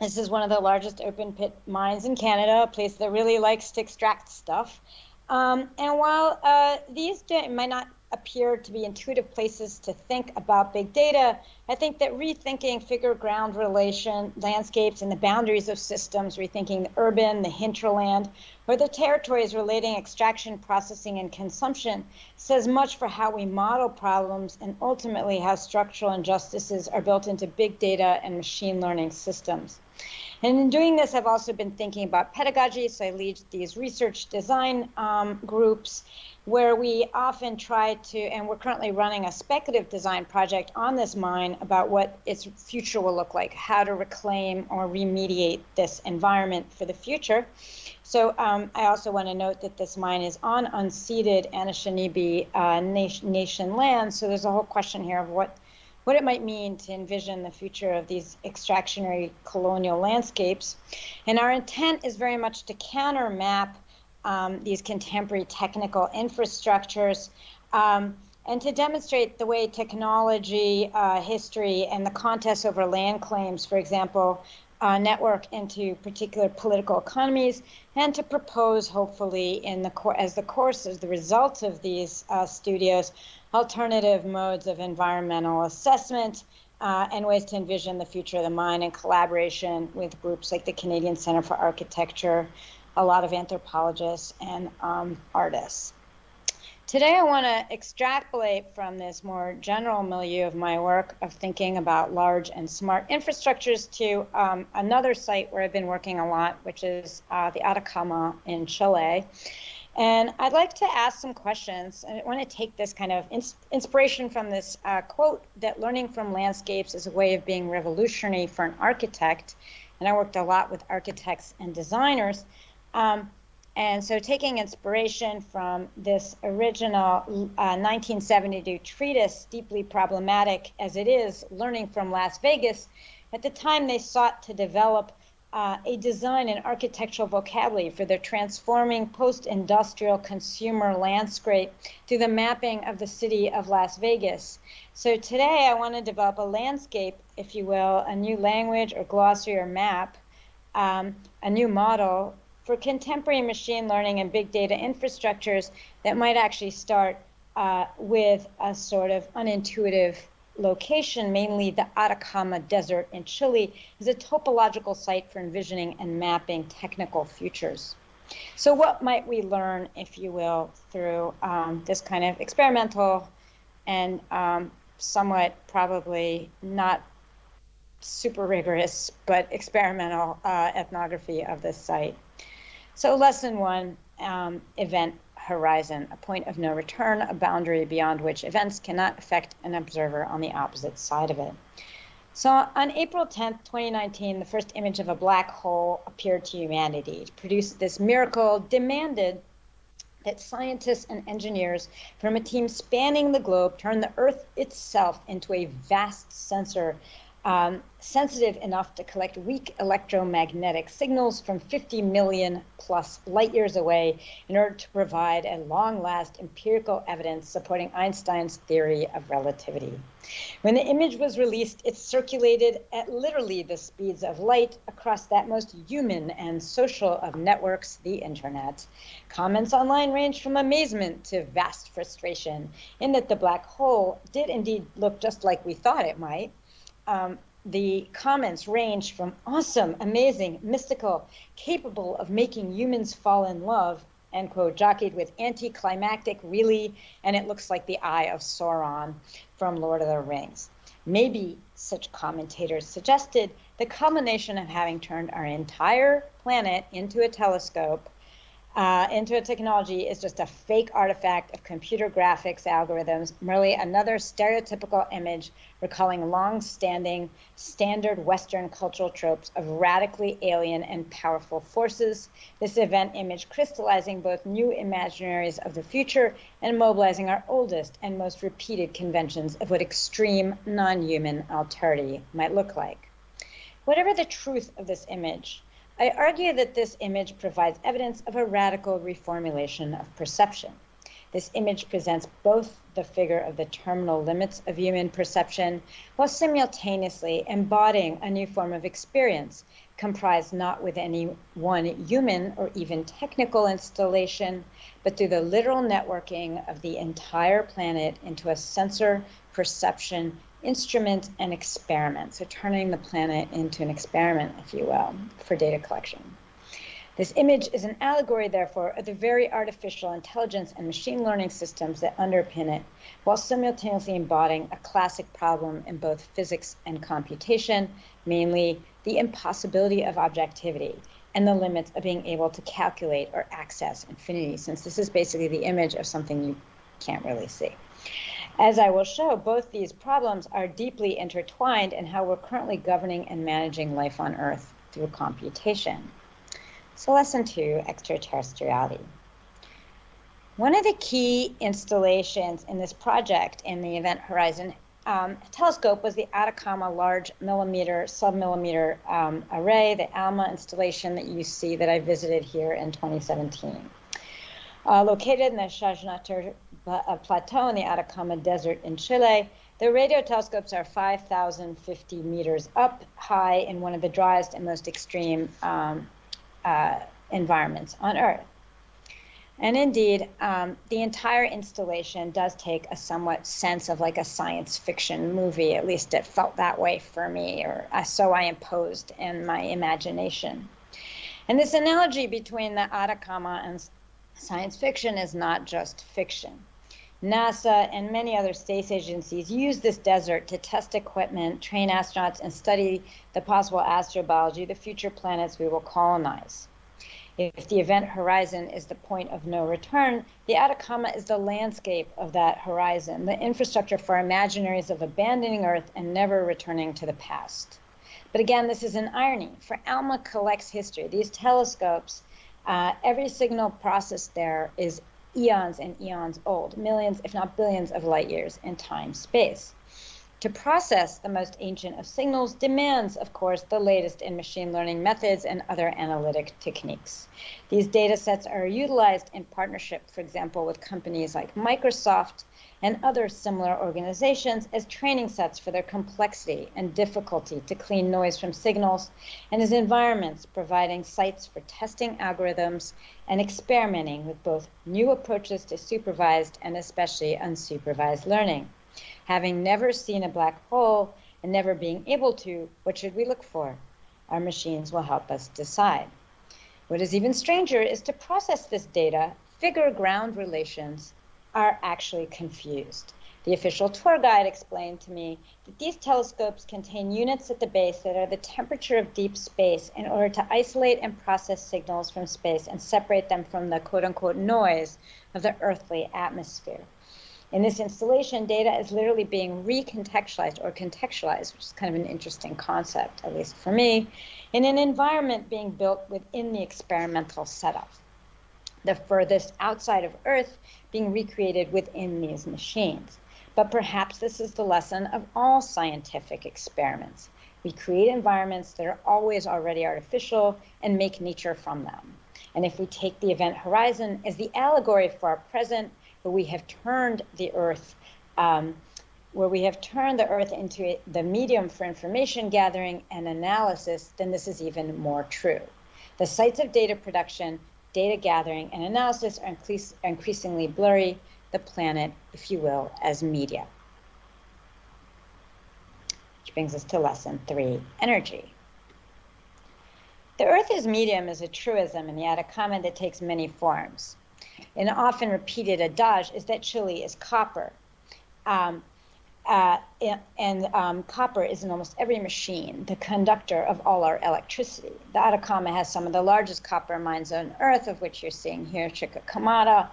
This is one of the largest open pit mines in Canada, a place that really likes to extract stuff. And while these might not appear to be intuitive places to think about big data, I think that rethinking figure-ground relation landscapes and the boundaries of systems, rethinking the urban, the hinterland, or the territories relating extraction, processing, and consumption says much for how we model problems and ultimately how structural injustices are built into big data and machine learning systems. And in doing this, I've also been thinking about pedagogy. So I lead these research design groups where we often try to, and we're currently running a speculative design project on this mine about what its future will look like, how to reclaim or remediate this environment for the future. So I also want to note that this mine is on unceded Anishinaabe nation land. So there's a whole question here of what it might mean to envision the future of these extractionary colonial landscapes. And our intent is very much to counter map these contemporary technical infrastructures and to demonstrate the way technology, history, and the contest over land claims, for example, network into particular political economies, and to propose, hopefully, as the results of these studios, alternative modes of environmental assessment and ways to envision the future of the mine in collaboration with groups like the Canadian Centre for Architecture, a lot of anthropologists and artists. Today, I want to extrapolate from this more general milieu of my work of thinking about large and smart infrastructures to another site where I've been working a lot, which is the Atacama in Chile. And I'd like to ask some questions. I want to take this kind of inspiration from this quote that learning from landscapes is a way of being revolutionary for an architect. And I worked a lot with architects and designers. And so taking inspiration from this original 1972 treatise, deeply problematic as it is, Learning from Las Vegas, at the time they sought to develop a design and architectural vocabulary for their transforming post-industrial consumer landscape through the mapping of the city of Las Vegas. So today I want to develop a landscape, if you will, a new language or glossary or map, a new model for contemporary machine learning and big data infrastructures that might actually start with a sort of unintuitive location, mainly the Atacama Desert in Chile, is a topological site for envisioning and mapping technical futures. So what might we learn, if you will, through this kind of experimental and somewhat probably not super rigorous but experimental ethnography of this site. So lesson one, event horizon, a point of no return, a boundary beyond which events cannot affect an observer on the opposite side of it. So on April 10th, 2019, the first image of a black hole appeared to humanity. To produce this miracle demanded that scientists and engineers from a team spanning the globe turn the Earth itself into a vast sensor sensitive enough to collect weak electromagnetic signals from 50 million plus light years away in order to provide a long-lasting empirical evidence supporting Einstein's theory of relativity. When the image was released, it circulated at literally the speeds of light across that most human and social of networks, the internet. Comments online ranged from amazement to vast frustration in that the black hole did indeed look just like we thought it might. The comments range from awesome, amazing, mystical, capable of making humans fall in love, end quote, jockeyed with anticlimactic, really, and it looks like the eye of Sauron from Lord of the Rings. Maybe, such commentators suggested, the culmination of having turned our entire planet into a telescope, into a technology is just a fake artifact of computer graphics algorithms, merely another stereotypical image recalling long-standing standard Western cultural tropes of radically alien and powerful forces. This event image crystallizing both new imaginaries of the future and mobilizing our oldest and most repeated conventions of what extreme non-human alterity might look like. Whatever the truth of this image, I argue that this image provides evidence of a radical reformulation of perception. This image presents both the figure of the terminal limits of human perception while simultaneously embodying a new form of experience comprised not with any one human or even technical installation, but through the literal networking of the entire planet into a sensor, perception, instrument, and experiment. So turning the planet into an experiment, if you will, for data collection. This image is an allegory, therefore, of the very artificial intelligence and machine learning systems that underpin it, while simultaneously embodying a classic problem in both physics and computation, mainly the impossibility of objectivity and the limits of being able to calculate or access infinity, since this is basically the image of something you can't really see. As I will show, both these problems are deeply intertwined in how we're currently governing and managing life on Earth through computation. So lesson 2, extraterrestriality. One of the key installations in this project in the Event Horizon telescope was the Atacama Large Millimeter Submillimeter Array, the ALMA installation that you see that I visited here in 2017. Located in the Sajnatur Plateau in the Atacama Desert in Chile, the radio telescopes are 5,050 meters up high in one of the driest and most extreme environments on Earth. And indeed, the entire installation does take a somewhat sense of like a science fiction movie. At least it felt that way for me, or so I imposed in my imagination. And this analogy between the Atacama and science fiction is not just fiction. NASA and many other space agencies use this desert to test equipment, train astronauts, and study the possible astrobiology, the future planets we will colonize. If the event horizon is the point of no return, the Atacama is the landscape of that horizon, the infrastructure for imaginaries of abandoning Earth and never returning to the past. But again, this is an irony, for ALMA collects history. These telescopes, every signal processed there is eons and eons old, millions, if not billions of light years in time-space. To process the most ancient of signals demands, of course, the latest in machine learning methods and other analytic techniques. These data sets are utilized in partnership, for example, with companies like Microsoft and other similar organizations as training sets for their complexity and difficulty to clean noise from signals, and as environments providing sites for testing algorithms and experimenting with both new approaches to supervised and especially unsupervised learning. Having never seen a black hole and never being able to, what should we look for? Our machines will help us decide. What is even stranger is to process this data, figure ground relations, are actually confused. The official tour guide explained to me that these telescopes contain units at the base that are the temperature of deep space in order to isolate and process signals from space and separate them from the quote-unquote noise of the earthly atmosphere. In this installation, data is literally being recontextualized or contextualized, which is kind of an interesting concept, at least for me, in an environment being built within the experimental setup. The furthest outside of Earth being recreated within these machines. But perhaps this is the lesson of all scientific experiments. We create environments that are always already artificial and make nature from them. And if we take the event horizon as the allegory for our present, where we have turned the Earth, into the medium for information gathering and analysis, then this is even more true. The sites of data production, data gathering, and analysis are increasingly blurry, the planet, if you will, as media. Which brings us to lesson 3, energy. The Earth as medium is a truism in the Atacama that takes many forms. An often repeated adage is that Chile is copper. Copper is in almost every machine, the conductor of all our electricity. The Atacama has some of the largest copper mines on Earth, of which you're seeing here, Chicacamata.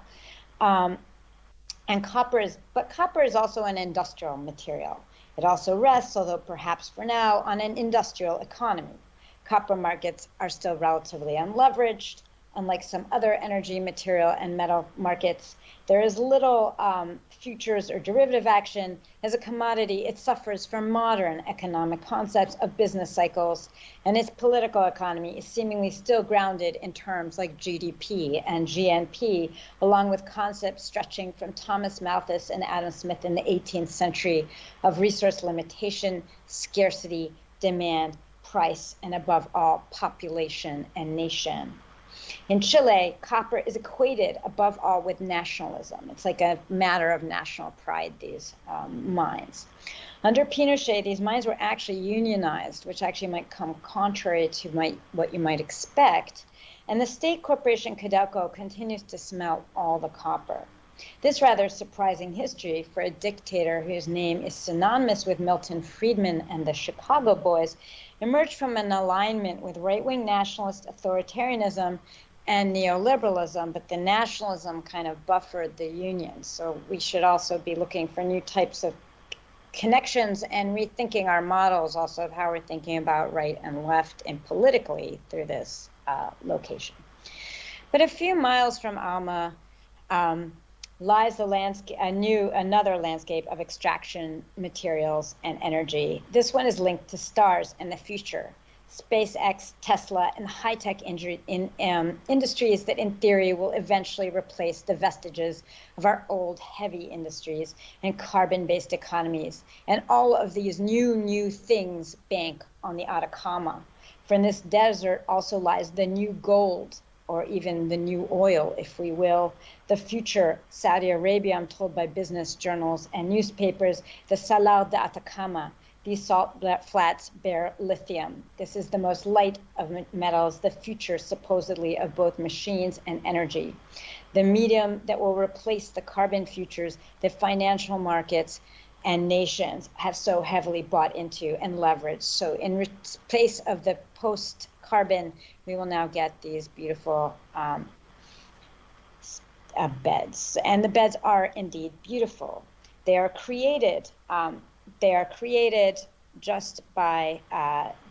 Copper is also an industrial material. It also rests, although perhaps for now, on an industrial economy. Copper markets are still relatively unleveraged. Unlike some other energy, material, and metal markets, there is little futures or derivative action. As a commodity, it suffers from modern economic concepts of business cycles, and its political economy is seemingly still grounded in terms like GDP and GNP, along with concepts stretching from Thomas Malthus and Adam Smith in the 18th century of resource limitation, scarcity, demand, price, and above all, population and nation. In Chile, copper is equated above all with nationalism. It's like a matter of national pride, these mines. Under Pinochet, these mines were actually unionized, which actually might come contrary to what you might expect. And the state corporation Codelco continues to smelt all the copper. This rather surprising history for a dictator whose name is synonymous with Milton Friedman and the Chicago Boys emerged from an alignment with right-wing nationalist authoritarianism and neoliberalism, but the nationalism kind of buffered the unions. So we should also be looking for new types of connections and rethinking our models also of how we're thinking about right and left and politically through this location. But a few miles from Alma lies another landscape of extraction materials and energy. This one is linked to stars and the future. SpaceX, Tesla, and high-tech industries that in theory will eventually replace the vestiges of our old heavy industries and carbon-based economies. And all of these new things bank on the Atacama. For in this desert also lies the new gold, or even the new oil, if we will. The future Saudi Arabia, I'm told by business journals and newspapers, the Salar de Atacama. These salt flats bear lithium. This is the most light of metals, the future supposedly of both machines and energy. The medium that will replace the carbon futures that financial markets and nations have so heavily bought into and leveraged. So in place of the post-carbon, we will now get these beautiful beds. And the beds are indeed beautiful. They are created just by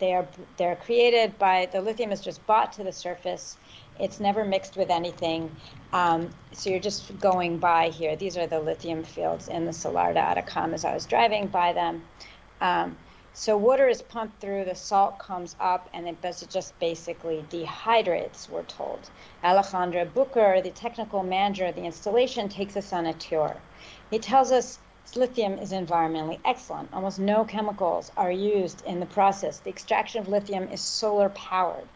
they're created by the lithium is just bought to the surface. It's never mixed with anything. So you're just going by here. These are the lithium fields in the Salar de Atacama as I was driving by them. So water is pumped through, the salt comes up, and it just basically dehydrates, we're told. Alejandro Bucher, the technical manager of the installation, takes us on a tour. He tells us lithium is environmentally excellent. Almost no chemicals are used in the process. The extraction of lithium is solar powered.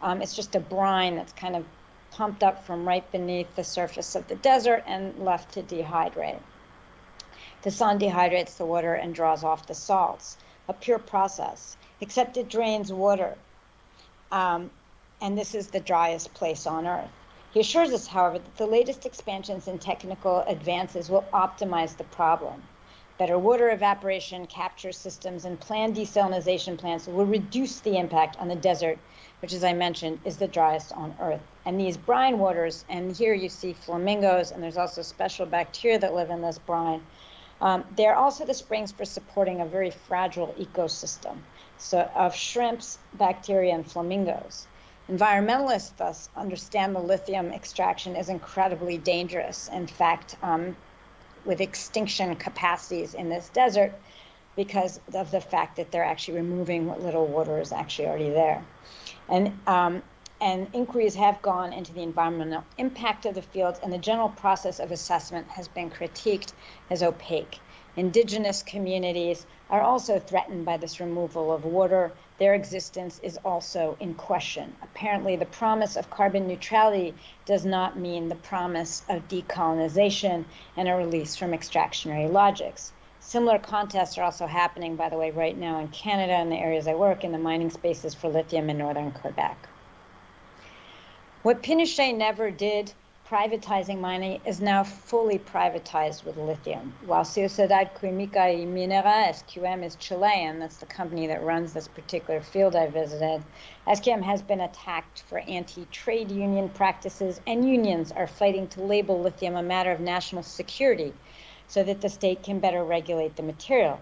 It's just a brine that's kind of pumped up from right beneath the surface of the desert and left to dehydrate. The sun dehydrates the water and draws off the salts. A pure process, except it drains water. And this is the driest place on Earth. He assures us, however, that the latest expansions in technical advances will optimize the problem. Better water evaporation capture systems and planned desalination plants will reduce the impact on the desert, which, as I mentioned, is the driest on Earth. And these brine waters, and here you see flamingos, and there's also special bacteria that live in this brine. They're also the springs for supporting a very fragile ecosystem, so of shrimps, bacteria, and flamingos. Environmentalists thus understand the lithium extraction is incredibly dangerous. In fact, with extinction capacities in this desert, because of the fact that they're actually removing what little water is actually already there. And inquiries have gone into the environmental impact of the fields, and the general process of assessment has been critiqued as opaque. Indigenous communities are also threatened by this removal of water. Their existence is also in question. Apparently, the promise of carbon neutrality does not mean the promise of decolonization and a release from extractionary logics. Similar contests are also happening, by the way, right now in Canada and the areas I work in, the mining spaces for lithium in northern Quebec. What Pinochet never did, privatizing mining, is now fully privatized with lithium. While Sociedad Química y Minera, SQM, is Chilean, that's the company that runs this particular field I visited, SQM has been attacked for anti-trade union practices, and unions are fighting to label lithium a matter of national security so that the state can better regulate the material.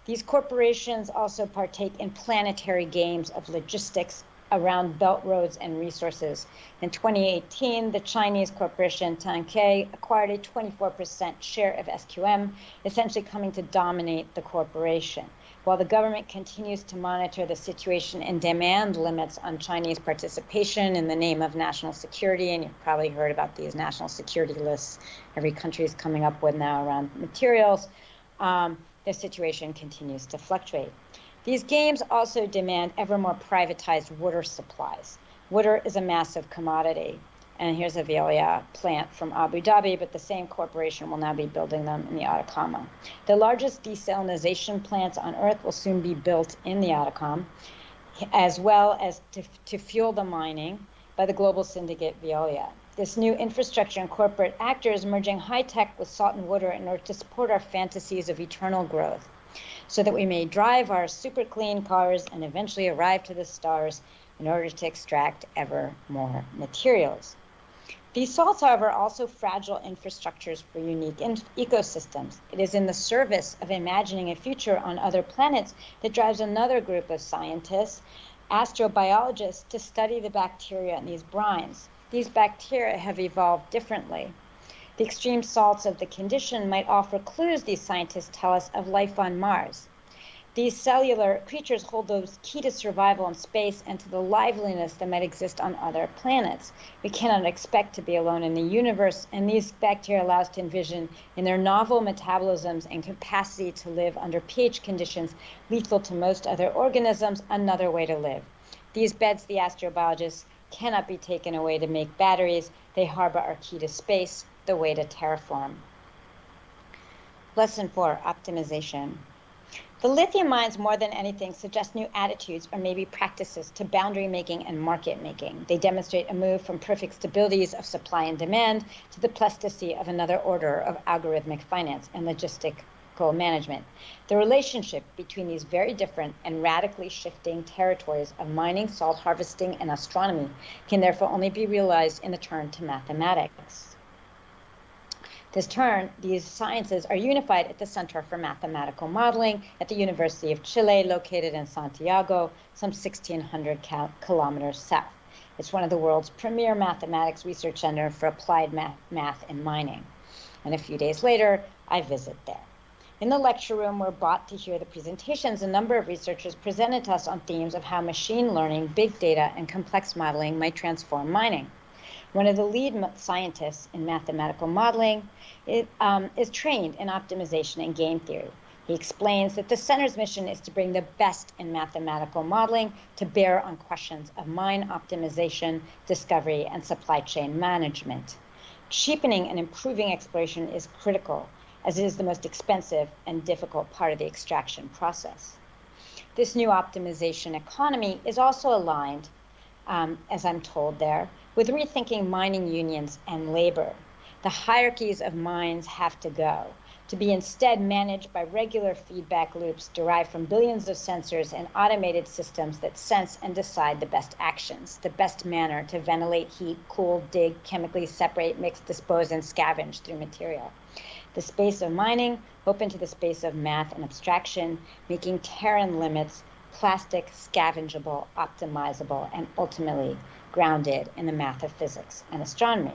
These corporations also partake in planetary games of logistics around belt roads and resources. In 2018, the Chinese corporation Timecodes acquired a 24% share of SQM, essentially coming to dominate the corporation. While the government continues to monitor the situation and demand limits on Chinese participation in the name of national security, and you've probably heard about these national security lists every country is coming up with now around materials, the situation continues to fluctuate. These games also demand ever more privatized water supplies. Water is a massive commodity. And here's a Veolia plant from Abu Dhabi, but the same corporation will now be building them in the Atacama. The largest desalination plants on Earth will soon be built in the Atacama, as well as to fuel the mining by the global syndicate Veolia. This new infrastructure and corporate actors merging high tech with salt and water in order to support our fantasies of eternal growth, so that we may drive our super clean cars and eventually arrive to the stars in order to extract ever more materials. These salts, however, are also fragile infrastructures for unique ecosystems. It is in the service of imagining a future on other planets that drives another group of scientists, astrobiologists, to study the bacteria in these brines. These bacteria have evolved differently. The extreme salts of the condition might offer clues, these scientists tell us, of life on Mars. These cellular creatures hold the key to survival in space and to the liveliness that might exist on other planets. We cannot expect to be alone in the universe, and these bacteria allow us to envision, in their novel metabolisms and capacity to live under pH conditions lethal to most other organisms, another way to live. These beds, the astrobiologists, cannot be taken away to make batteries. They harbor our key to space, the way to terraform. Lesson 4, optimization. The lithium mines, more than anything, suggest new attitudes or maybe practices to boundary making and market making. They demonstrate a move from perfect stabilities of supply and demand to the plasticity of another order of algorithmic finance and logistical management. The relationship between these very different and radically shifting territories of mining, salt harvesting, and astronomy can therefore only be realized in the turn to mathematics. This turn, these sciences are unified at the Center for Mathematical Modeling at the University of Chile, located in Santiago, some 1,600 kilometers south. It's one of the world's premier mathematics research centers for applied math and mining. And a few days later, I visit there. In the lecture room, we're brought to hear the presentations. A number of researchers presented to us on themes of how machine learning, big data, and complex modeling might transform mining. One of the lead scientists in mathematical modeling is trained in optimization and game theory. He explains that the center's mission is to bring the best in mathematical modeling to bear on questions of mine optimization, discovery, and supply chain management. Cheapening and improving exploration is critical, as it is the most expensive and difficult part of the extraction process. This new optimization economy is also aligned, as I'm told there, with rethinking mining unions and labor. The hierarchies of mines have to go, to be instead managed by regular feedback loops derived from billions of sensors and automated systems that sense and decide the best actions, the best manner to ventilate, heat, cool, dig, chemically separate, mix, dispose, and scavenge through material. The space of mining open to the space of math and abstraction, making Terran limits plastic, scavengeable, optimizable, and ultimately grounded in the math of physics and astronomy.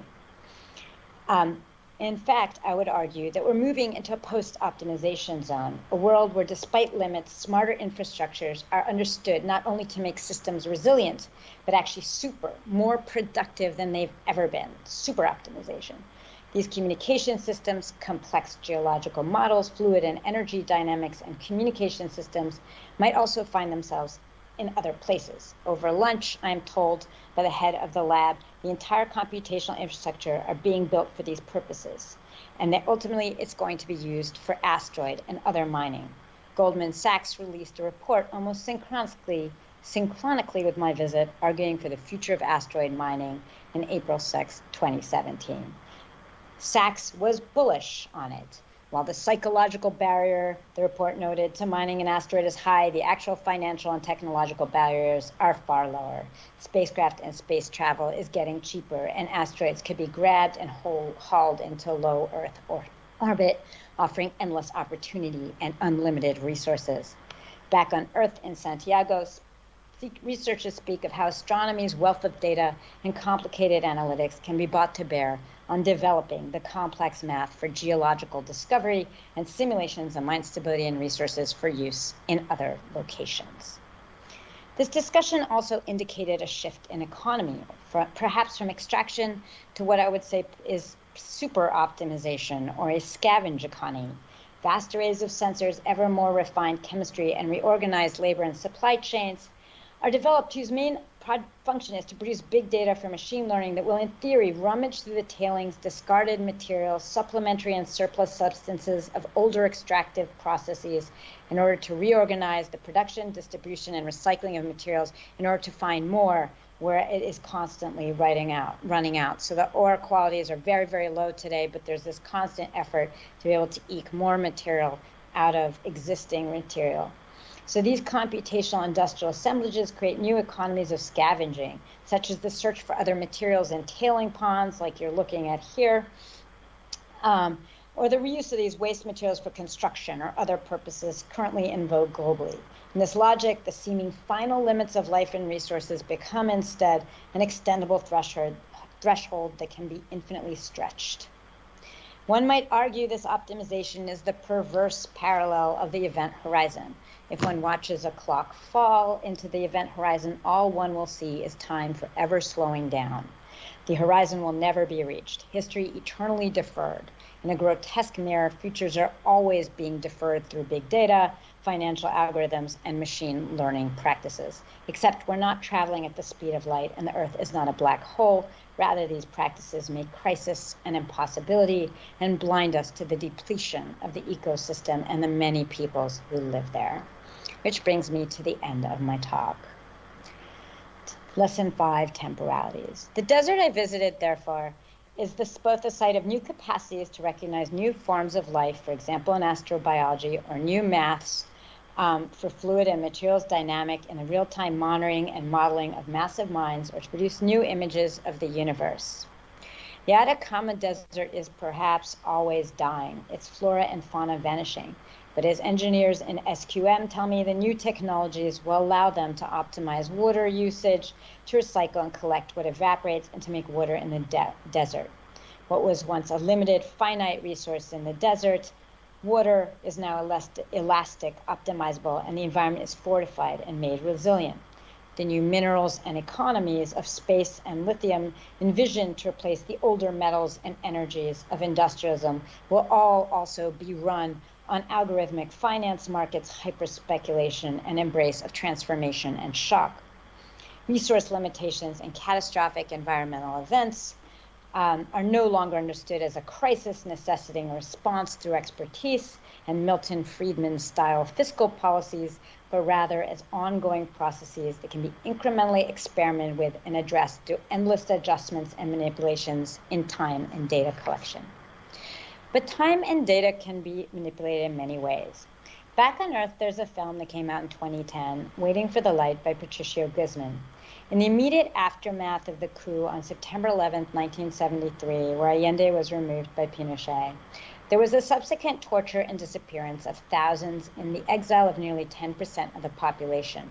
In fact, I would argue that we're moving into a post-optimization zone, a world where despite limits, smarter infrastructures are understood not only to make systems resilient, but actually more productive than they've ever been, super optimization. These communication systems, complex geological models, fluid and energy dynamics, and communication systems might also find themselves in other places. Over lunch, I'm told by the head of the lab, the entire computational infrastructure are being built for these purposes, and that ultimately it's going to be used for asteroid and other mining. Goldman Sachs released a report almost synchronically with my visit, arguing for the future of asteroid mining in April 6, 2017. Sachs was bullish on it. While the psychological barrier, the report noted, to mining an asteroid is high, the actual financial and technological barriers are far lower. Spacecraft and space travel is getting cheaper, and asteroids could be grabbed and hauled into low Earth orbit, offering endless opportunity and unlimited resources. Back on Earth in Santiago, researchers speak of how astronomy's wealth of data and complicated analytics can be brought to bear on developing the complex math for geological discovery and simulations of mine stability and resources for use in other locations. This discussion also indicated a shift in economy, perhaps from extraction to what I would say is super optimization or a scavenge economy. Vast arrays of sensors, ever more refined chemistry, and reorganized labor and supply chains are developed whose main function is to produce big data for machine learning that will, in theory, rummage through the tailings, discarded materials, supplementary and surplus substances of older extractive processes in order to reorganize the production, distribution, and recycling of materials in order to find more where it is constantly running out. So the ore qualities are very, very low today, but there's this constant effort to be able to eke more material out of existing material. So these computational industrial assemblages create new economies of scavenging, such as the search for other materials in tailing ponds, like you're looking at here, or the reuse of these waste materials for construction or other purposes currently in vogue globally. In this logic, the seeming final limits of life and resources become instead an extendable threshold that can be infinitely stretched. One might argue this optimization is the perverse parallel of the event horizon. If one watches a clock fall into the event horizon, all one will see is time forever slowing down. The horizon will never be reached, history eternally deferred. In a grotesque mirror, futures are always being deferred through big data, financial algorithms, and machine learning practices. Except we're not traveling at the speed of light, and the Earth is not a black hole. Rather, these practices make crisis an impossibility and blind us to the depletion of the ecosystem and the many peoples who live there. Which brings me to the end of my talk. Lesson 5, temporalities. The desert I visited, therefore, is both a site of new capacities to recognize new forms of life, for example, in astrobiology, or new maths for fluid and materials dynamic in the real-time monitoring and modeling of massive mines, or to produce new images of the universe. The Atacama Desert is perhaps always dying, its flora and fauna vanishing. But as engineers in SQM tell me, the new technologies will allow them to optimize water usage, to recycle and collect what evaporates, and to make water in the desert. What was once a limited, finite resource in the desert, water is now elastic, optimizable, and the environment is fortified and made resilient. The new minerals and economies of space and lithium, envisioned to replace the older metals and energies of industrialism, will all also be run on algorithmic finance markets, hyper-speculation, and embrace of transformation and shock. Resource limitations and catastrophic environmental events are no longer understood as a crisis necessitating a response through expertise and Milton Friedman-style fiscal policies, but rather as ongoing processes that can be incrementally experimented with and addressed through endless adjustments and manipulations in time and data collection. But time and data can be manipulated in many ways. Back on Earth, there's a film that came out in 2010, Waiting for the Light by Patricio Guzman. In the immediate aftermath of the coup on September 11, 1973, where Allende was removed by Pinochet, there was a subsequent torture and disappearance of thousands and the exile of nearly 10% of the population.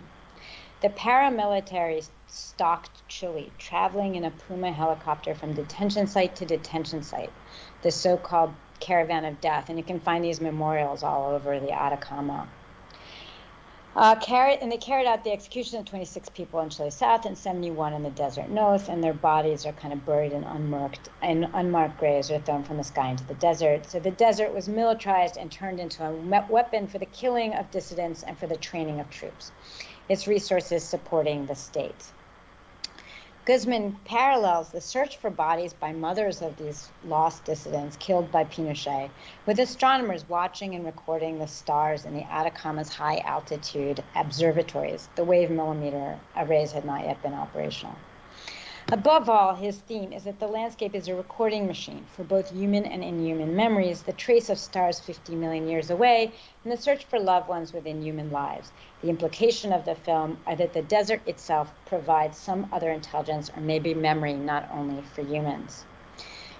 The paramilitaries stalked Chile, traveling in a Puma helicopter from detention site to detention site, the so-called caravan of death, and you can find these memorials all over the Atacama. And they carried out the execution of 26 people in Chile South and 71 in the desert north, and their bodies are kind of buried in unmarked graves or thrown from the sky into the desert. So the desert was militarized and turned into a weapon for the killing of dissidents and for the training of troops, its resources supporting the state. Guzman parallels the search for bodies by mothers of these lost dissidents killed by Pinochet with astronomers watching and recording the stars in the Atacama's high-altitude observatories. The wave millimeter arrays had not yet been operational. Above all, his theme is that the landscape is a recording machine for both human and inhuman memories, the trace of stars 50 million years away, and the search for loved ones within human lives. The implication of the film are that the desert itself provides some other intelligence or maybe memory not only for humans.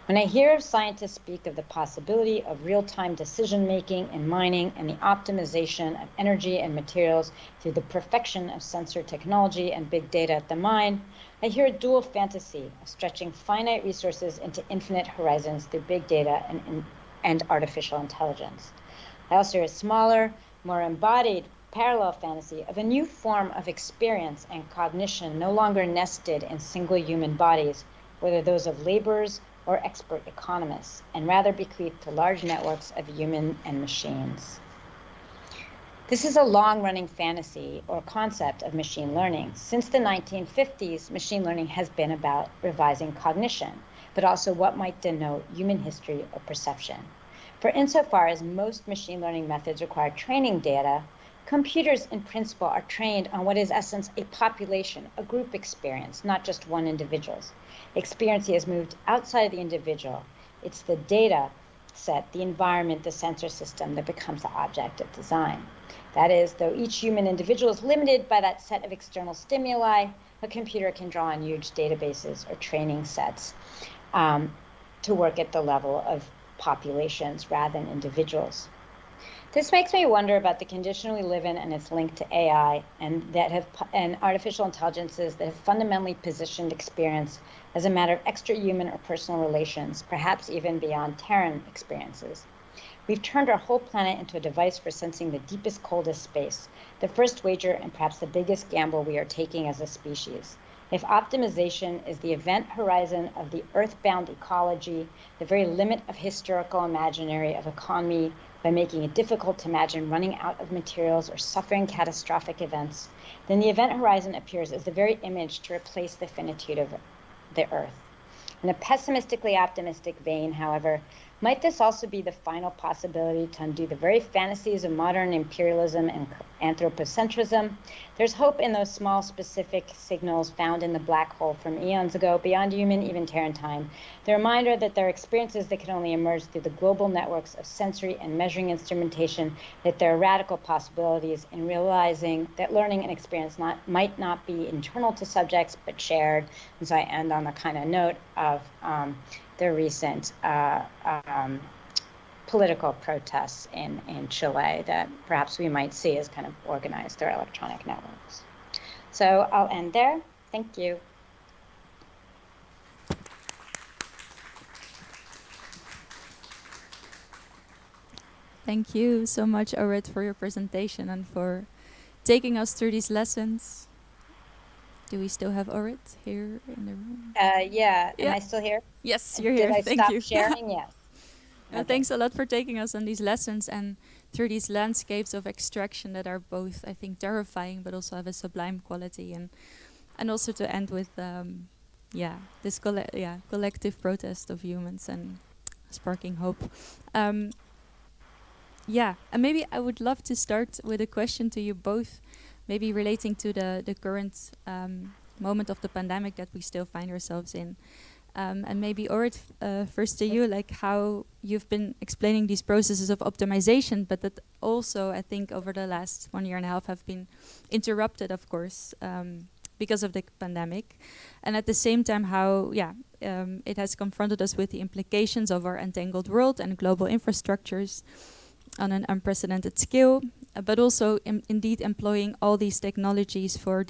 When I hear of scientists speak of the possibility of real-time decision-making in mining and the optimization of energy and materials through the perfection of sensor technology and big data at the mine, I hear a dual fantasy of stretching finite resources into infinite horizons through big data and artificial intelligence. I also hear a smaller, more embodied parallel fantasy of a new form of experience and cognition no longer nested in single human bodies, whether those of laborers or expert economists, and rather bequeathed to large networks of human and machines. This is a long-running fantasy or concept of machine learning. Since the 1950s, machine learning has been about revising cognition, but also what might denote human history or perception. For insofar as most machine learning methods require training data, computers in principle are trained on what is in essence a population, a group experience, not just one individual's. Experience has moved outside of the individual. It's the data set, the environment, the sensor system that becomes the object of design. That is, though each human individual is limited by that set of external stimuli, a computer can draw on huge databases or training sets to work at the level of populations rather than individuals. This makes me wonder about the condition we live in and its link to AI and artificial intelligences that have fundamentally positioned experience as a matter of extra-human or personal relations, perhaps even beyond Terran experiences. We've turned our whole planet into a device for sensing the deepest, coldest space, the first wager and perhaps the biggest gamble we are taking as a species. If optimization is the event horizon of the earthbound ecology, the very limit of historical imaginary of economy, by making it difficult to imagine running out of materials or suffering catastrophic events, then the event horizon appears as the very image to replace the finitude of the Earth. In a pessimistically optimistic vein, however, might this also be the final possibility to undo the very fantasies of modern imperialism and anthropocentrism? There's hope in those small specific signals found in the black hole from eons ago, beyond human, even Terran time. The reminder that there are experiences that can only emerge through the global networks of sensory and measuring instrumentation, that there are radical possibilities in realizing that learning and experience might not be internal to subjects, but shared. And so I end on a kind of note of the recent political protests in Chile that perhaps we might see as kind of organized through electronic networks. So I'll end there. Thank you.
Thank you so much, Orit, for your presentation and for taking us through these lessons. Do we still have Orit here in the room?
Yeah. Am I still here?
Yes, you're here.
Did I stop sharing? Yes. Okay.
Thanks a lot for taking us on these lessons and through these landscapes of extraction that are both, I think, terrifying, but also have a sublime quality. And also to end with this collective protest of humans and sparking hope. And maybe I would love to start with a question to you both, maybe relating to the current moment of the pandemic that we still find ourselves in. And maybe Orit, first to you, like how you've been explaining these processes of optimization, but that also I think over the last 1.5 years have been interrupted, of course, because of the pandemic. And at the same time how, it has confronted us with the implications of our entangled world and global infrastructures on an unprecedented scale, but also indeed employing all these technologies for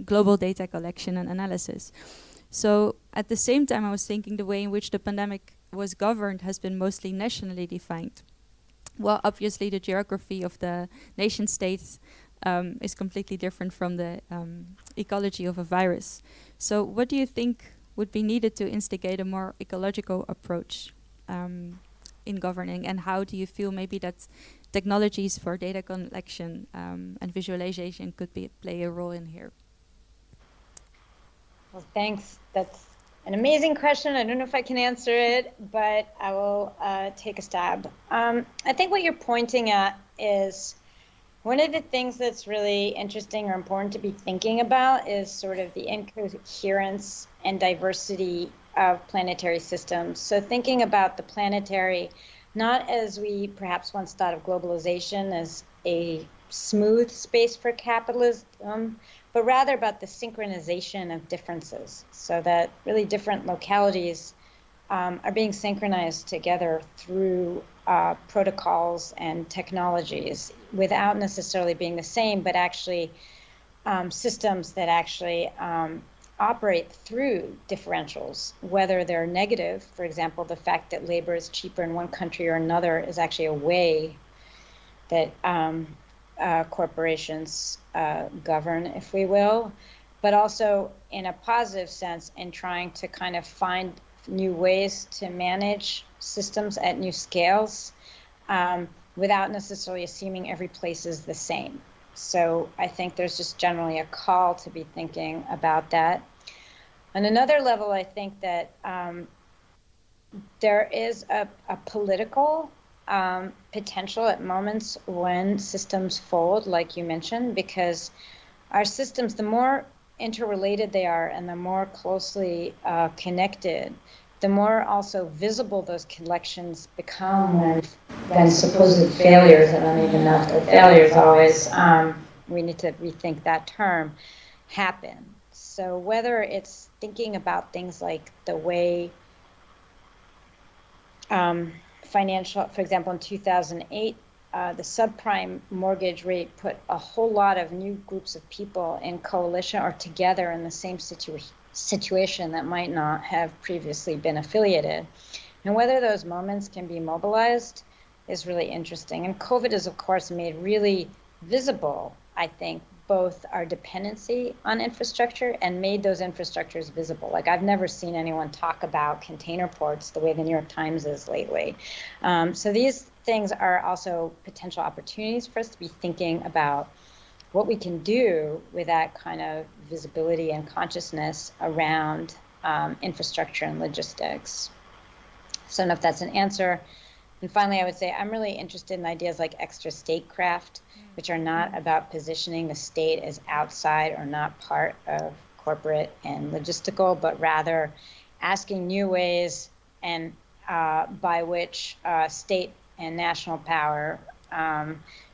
global data collection and analysis. So at the same time, I was thinking the way in which the pandemic was governed has been mostly nationally defined. Well, obviously the geography of the nation states is completely different from the ecology of a virus. So what do you think would be needed to instigate a more ecological approach in governing, and how do you feel maybe that technologies for data collection and visualization could play a role in here?
Well, thanks. That's an amazing question. I don't know if I can answer it, but I will take a stab. I think what you're pointing at is one of the things that's really interesting or important to be thinking about is sort of the incoherence and diversity of planetary systems. So thinking about the planetary, not as we perhaps once thought of globalization as a smooth space for capitalism, but rather about the synchronization of differences, so that really different localities are being synchronized together through protocols and technologies without necessarily being the same, but actually systems that actually operate through differentials, whether they're negative. For example, the fact that labor is cheaper in one country or another is actually a way that corporations govern, if we will, but also in a positive sense in trying to kind of find new ways to manage systems at new scales without necessarily assuming every place is the same. So I think there's just generally a call to be thinking about that. On another level, I think that there is a political potential at moments when systems fold, like you mentioned, because our systems, the more interrelated they are and the more closely connected, the more also visible those collections become when supposed failures, I don't even know if they're failures always, we need to rethink that term, happen. So whether it's thinking about things like the way financial, for example, in 2008, the subprime mortgage rate put a whole lot of new groups of people in coalition or together in the same situation that might not have previously been affiliated. And whether those moments can be mobilized is really interesting. And COVID has, of course, made really visible, I think, both our dependency on infrastructure and made those infrastructures visible. Like I've never seen anyone talk about container ports the way the New York Times is lately. So these things are also potential opportunities for us to be thinking about what we can do with that kind of visibility and consciousness around infrastructure and logistics. So I don't know if that's an answer. And finally, I would say I'm really interested in ideas like extra statecraft, which are not about positioning the state as outside or not part of corporate and logistical, but rather asking new ways and by which state and national power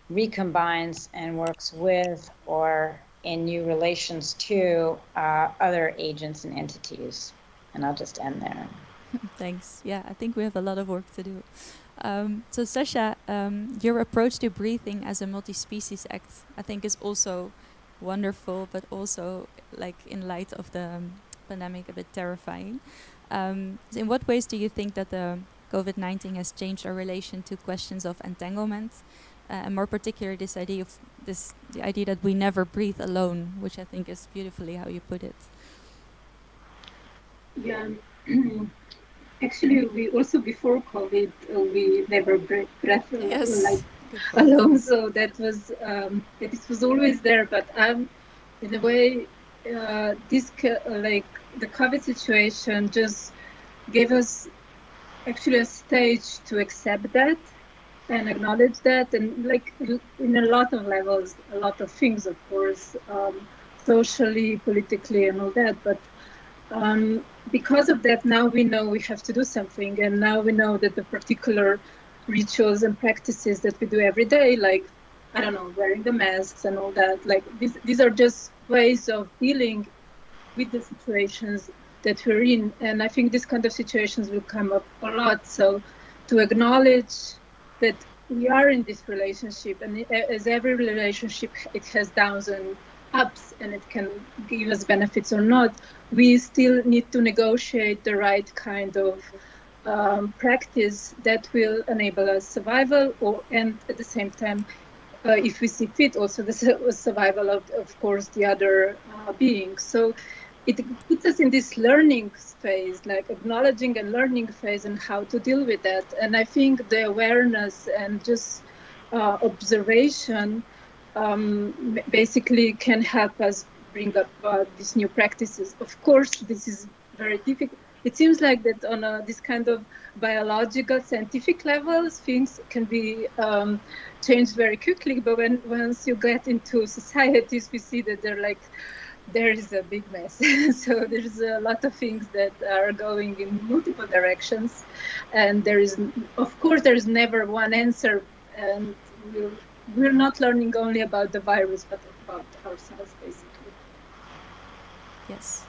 recombines and works with or in new relations to other agents and entities. And I'll just end there.
Thanks. Yeah, I think we have a lot of work to do. So Saša, your approach to breathing as a multi-species act, I think, is also wonderful, but also, like, in light of the pandemic, a bit terrifying. So in what ways do you think that the COVID-19 has changed our relation to questions of entanglement, and more particularly this idea of the idea that we never breathe alone, which I think is beautifully how you put it.
Yeah. Actually, we also before COVID, we never breath like alone. So that was it was always there. But in a way, this like the COVID situation just gave us actually a stage to accept that and acknowledge that, and like in a lot of levels, a lot of things, of course, socially, politically, and all that. But because of that, now we know we have to do something, and now we know that the particular rituals and practices that we do every day, like, I don't know, wearing the masks and all that, like these are just ways of dealing with the situations that we're in. And I think this kind of situations will come up a lot. So to acknowledge that we are in this relationship, and as every relationship, it has downs and ups, and it can give us benefits or not, we still need to negotiate the right kind of practice that will enable us survival, and at the same time, if we see fit, also the survival of course, the other beings. So it puts us in this learning phase, like acknowledging and learning phase, and how to deal with that. And I think the awareness and just observation basically can help us bring up these new practices. Of course, this is very difficult. It seems like that on this kind of biological, scientific levels, things can be changed very quickly. But once you get into societies, we see that there is a big mess. So there's a lot of things that are going in multiple directions, and there is never one answer. And we're not learning only about the virus, but about ourselves, basically.
Yes.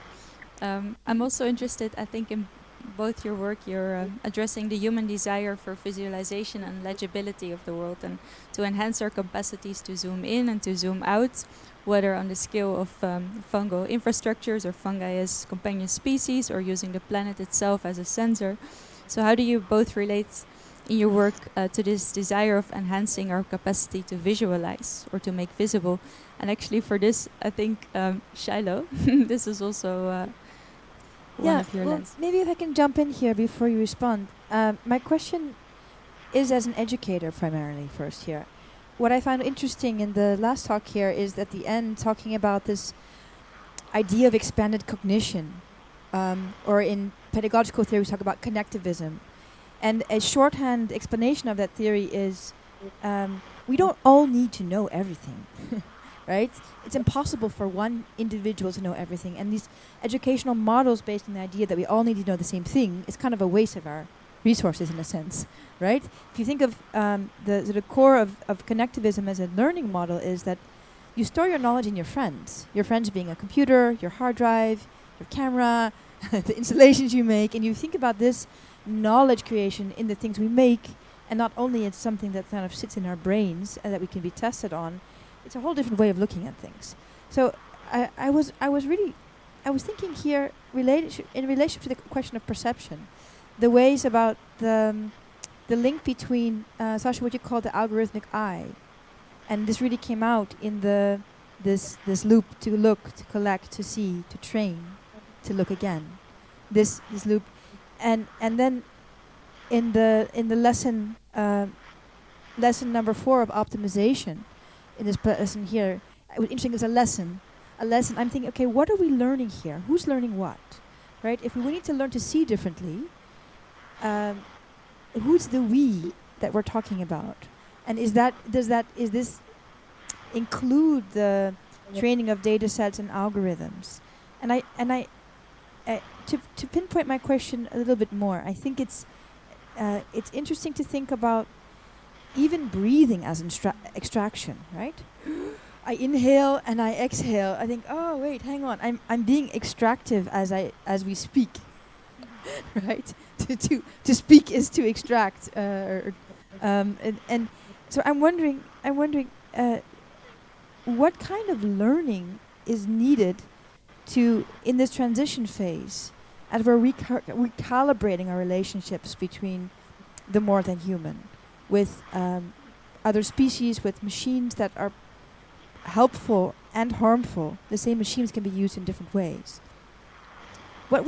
I'm also interested, I think, in both your work, you're addressing the human desire for visualization and legibility of the world, and to enhance our capacities to zoom in and to zoom out, whether on the scale of fungal infrastructures or fungi as companion species, or using the planet itself as a sensor. So how do you both relate in your work to this desire of enhancing our capacity to visualize or to make visible? And actually for this, I think, Shiloh, this is also one of your lens.
Maybe if I can jump in here before you respond. My question is as an educator primarily first here. What I found interesting in the last talk here is at the end talking about this idea of expanded cognition, or in pedagogical theory we talk about connectivism. And a shorthand explanation of that theory is we don't all need to know everything. Right? It's impossible for one individual to know everything. And these educational models based on the idea that we all need to know the same thing is kind of a waste of our resources in a sense, right? If you think of the core of connectivism as a learning model is that you store your knowledge in your friends being a computer, your hard drive, your camera, the installations you make, and you think about this knowledge creation in the things we make, and not only it's something that kind of sits in our brains and that we can be tested on. It's a whole different way of looking at things. So I was thinking here in relation to the question of perception, the ways about the link between Saša, what you call the algorithmic eye, and this really came out in this loop to look, to collect, to see, to train, to look again, this loop, and then in the lesson number 4 of optimization. In this lesson here, it was interesting. It's a lesson. I'm thinking, okay, what are we learning here? Who's learning what, right? If we need to learn to see differently, who's the we that we're talking about? And is this include the training of data sets and algorithms? And I to pinpoint my question a little bit more, I think it's interesting to think about even breathing as extraction, right? I inhale and I exhale. I think, oh wait, hang on, I'm being extractive as we speak, right? To speak is to extract, and so I'm wondering, what kind of learning is needed to in this transition phase, as we're recalibrating our relationships between the more than human, with other species, with machines that are helpful and harmful. The same machines can be used in different ways. What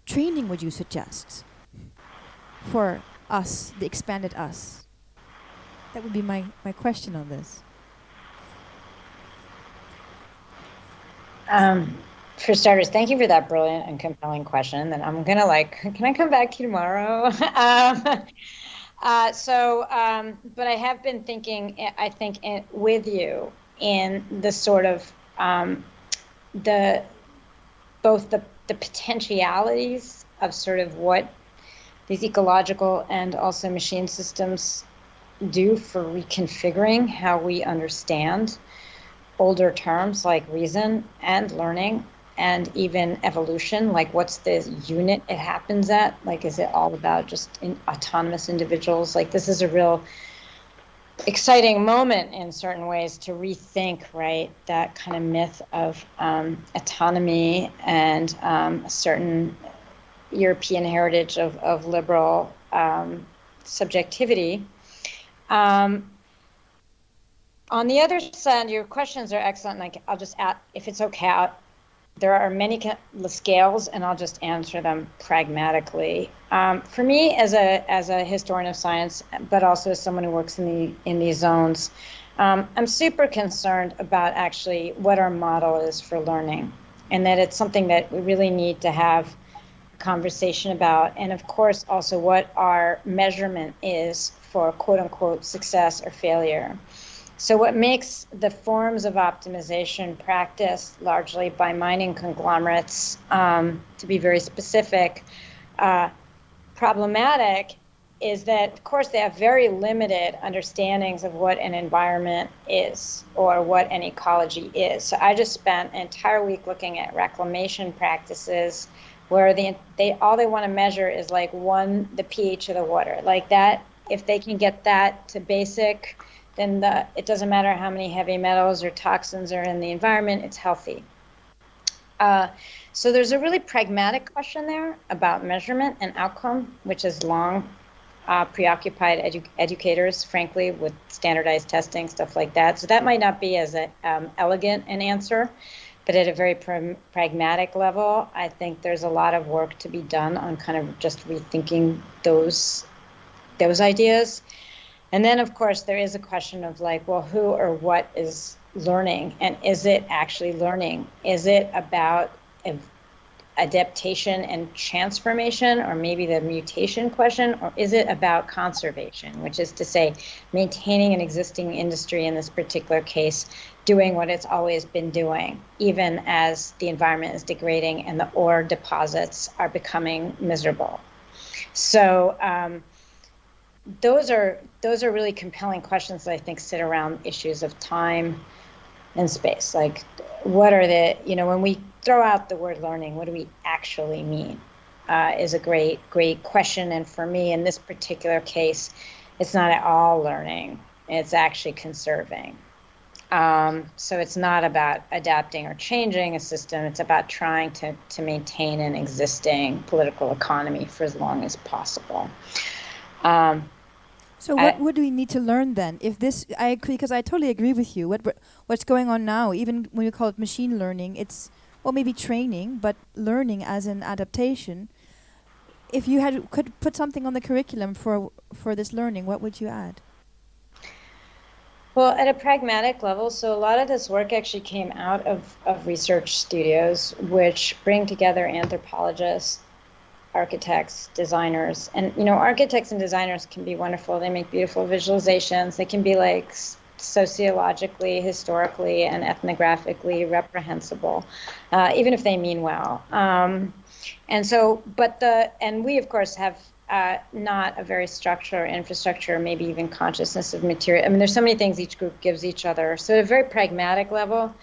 training would you suggest for us, the expanded us? That would be my question on this.
For starters, thank you for that brilliant and compelling question. And I'm gonna can I come back to you tomorrow? But I have been thinking, I think, with you in the sort of both the potentialities of sort of what these ecological and also machine systems do for reconfiguring how we understand older terms like reason and learning and even evolution. Like, what's the unit it happens at? Like, is it all about just autonomous individuals? Like, this is a real exciting moment in certain ways to rethink, right, that kind of myth of autonomy and a certain European heritage of liberal subjectivity. On the other side, your questions are excellent. Like, I'll just add, if it's okay, there are many scales, and I'll just answer them pragmatically. For me, as a historian of science, but also as someone who works in these zones, I'm super concerned about actually what our model is for learning, and that it's something that we really need to have a conversation about, and of course also what our measurement is for quote unquote success or failure. So what makes the forms of optimization practiced largely by mining conglomerates, to be very specific, problematic is that, of course, they have very limited understandings of what an environment is or what an ecology is. So I just spent an entire week looking at reclamation practices where all they want to measure is like the pH of the water. Like that, if they can get that to basic, then it doesn't matter how many heavy metals or toxins are in the environment, it's healthy. So there's a really pragmatic question there about measurement and outcome, which has long preoccupied educators, frankly, with standardized testing, stuff like that. So that might not be as elegant an answer, but at a very pragmatic level, I think there's a lot of work to be done on kind of just rethinking those ideas. And then, of course, there is a question of like, well, who or what is learning? And is it actually learning? Is it about adaptation and transformation, or maybe the mutation question? Or is it about conservation, which is to say, maintaining an existing industry, in this particular case, doing what it's always been doing, even as the environment is degrading and the ore deposits are becoming miserable? So, those are really compelling questions that I think sit around issues of time and space. Like, what are when we throw out the word learning, what do we actually mean? Is a great question. And for me, in this particular case, it's not at all learning. It's actually conserving. So it's not about adapting or changing a system. It's about trying to maintain an existing political economy for as long as possible.
So what do we need to learn then? Because I totally agree with you. What's going on now, even when we call it machine learning, it's maybe training, but learning as an adaptation. If you could put something on the curriculum for this learning, what would you add?
Well, at a pragmatic level, so a lot of this work actually came out of research studios, which bring together anthropologists, architects, designers. And, architects and designers can be wonderful. They make beautiful visualizations. They can be like sociologically, historically, and ethnographically reprehensible, even if they mean well. And we, of course, have not a very structured infrastructure, maybe even consciousness of material. I mean, there's so many things each group gives each other. So at a very pragmatic level,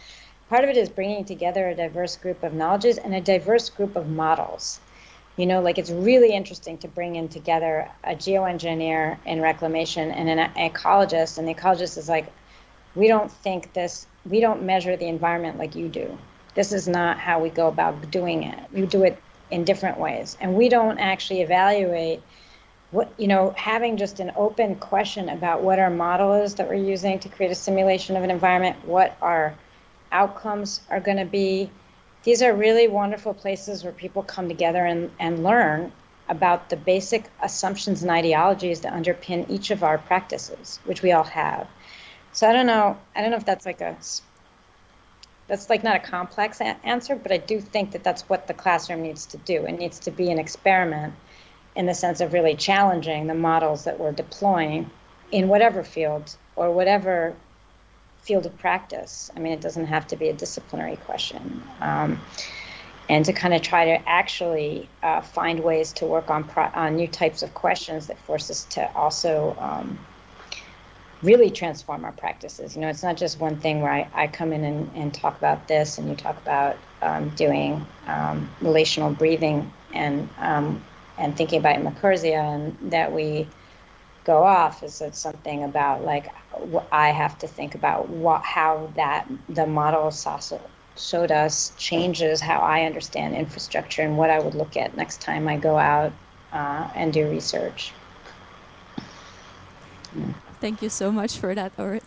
part of it is bringing together a diverse group of knowledges and a diverse group of models. It's really interesting to bring in together a geoengineer in reclamation and an ecologist. And the ecologist is like, we don't measure the environment like you do. This is not how we go about doing it. We do it in different ways. And we don't actually evaluate having just an open question about what our model is that we're using to create a simulation of an environment, what our outcomes are going to be. These are really wonderful places where people come together and learn about the basic assumptions and ideologies that underpin each of our practices, which we all have. So I don't know if that's like a That's like not a complex answer, but I do think that that's what the classroom needs to do. It needs to be an experiment in the sense of really challenging the models that we're deploying in whatever field or whatever field of practice. I mean, it doesn't have to be a disciplinary question. And to kind of try to actually find ways to work on new types of questions that force us to also really transform our practices. You know, it's not just one thing where I come in and talk about this, and you talk about doing relational breathing and thinking about Mercursia, and that we go off. Is it something about like I have to think about how that the model Saša showed us changes how I understand infrastructure and what I would look at next time I go out and do research.
Thank you so much for that, Orit.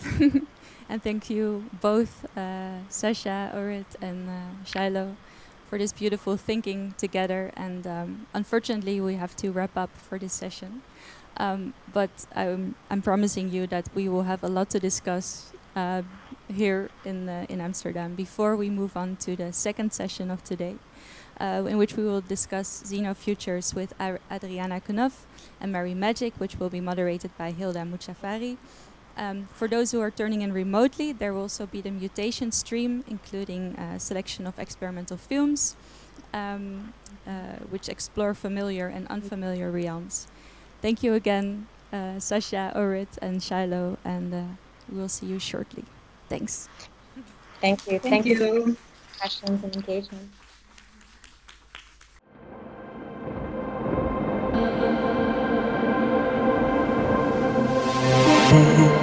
And thank you both, Saša, Orit, and Shiloh, for this beautiful thinking together. And unfortunately, we have to wrap up for this session. But I'm promising you that we will have a lot to discuss here in Amsterdam before we move on to the second session of today, in which we will discuss xenofutures with Adriana Knopf and Mary Magic, which will be moderated by Hilda Muchafari. For those who are turning in remotely, there will also be the mutation stream, including a selection of experimental films, which explore familiar and unfamiliar realms. Thank you again, Saša, Orit, and Shiloh, and we'll see you shortly. Thanks.
Thank you.
Thank you.
Questions and engagement.
Mm-hmm.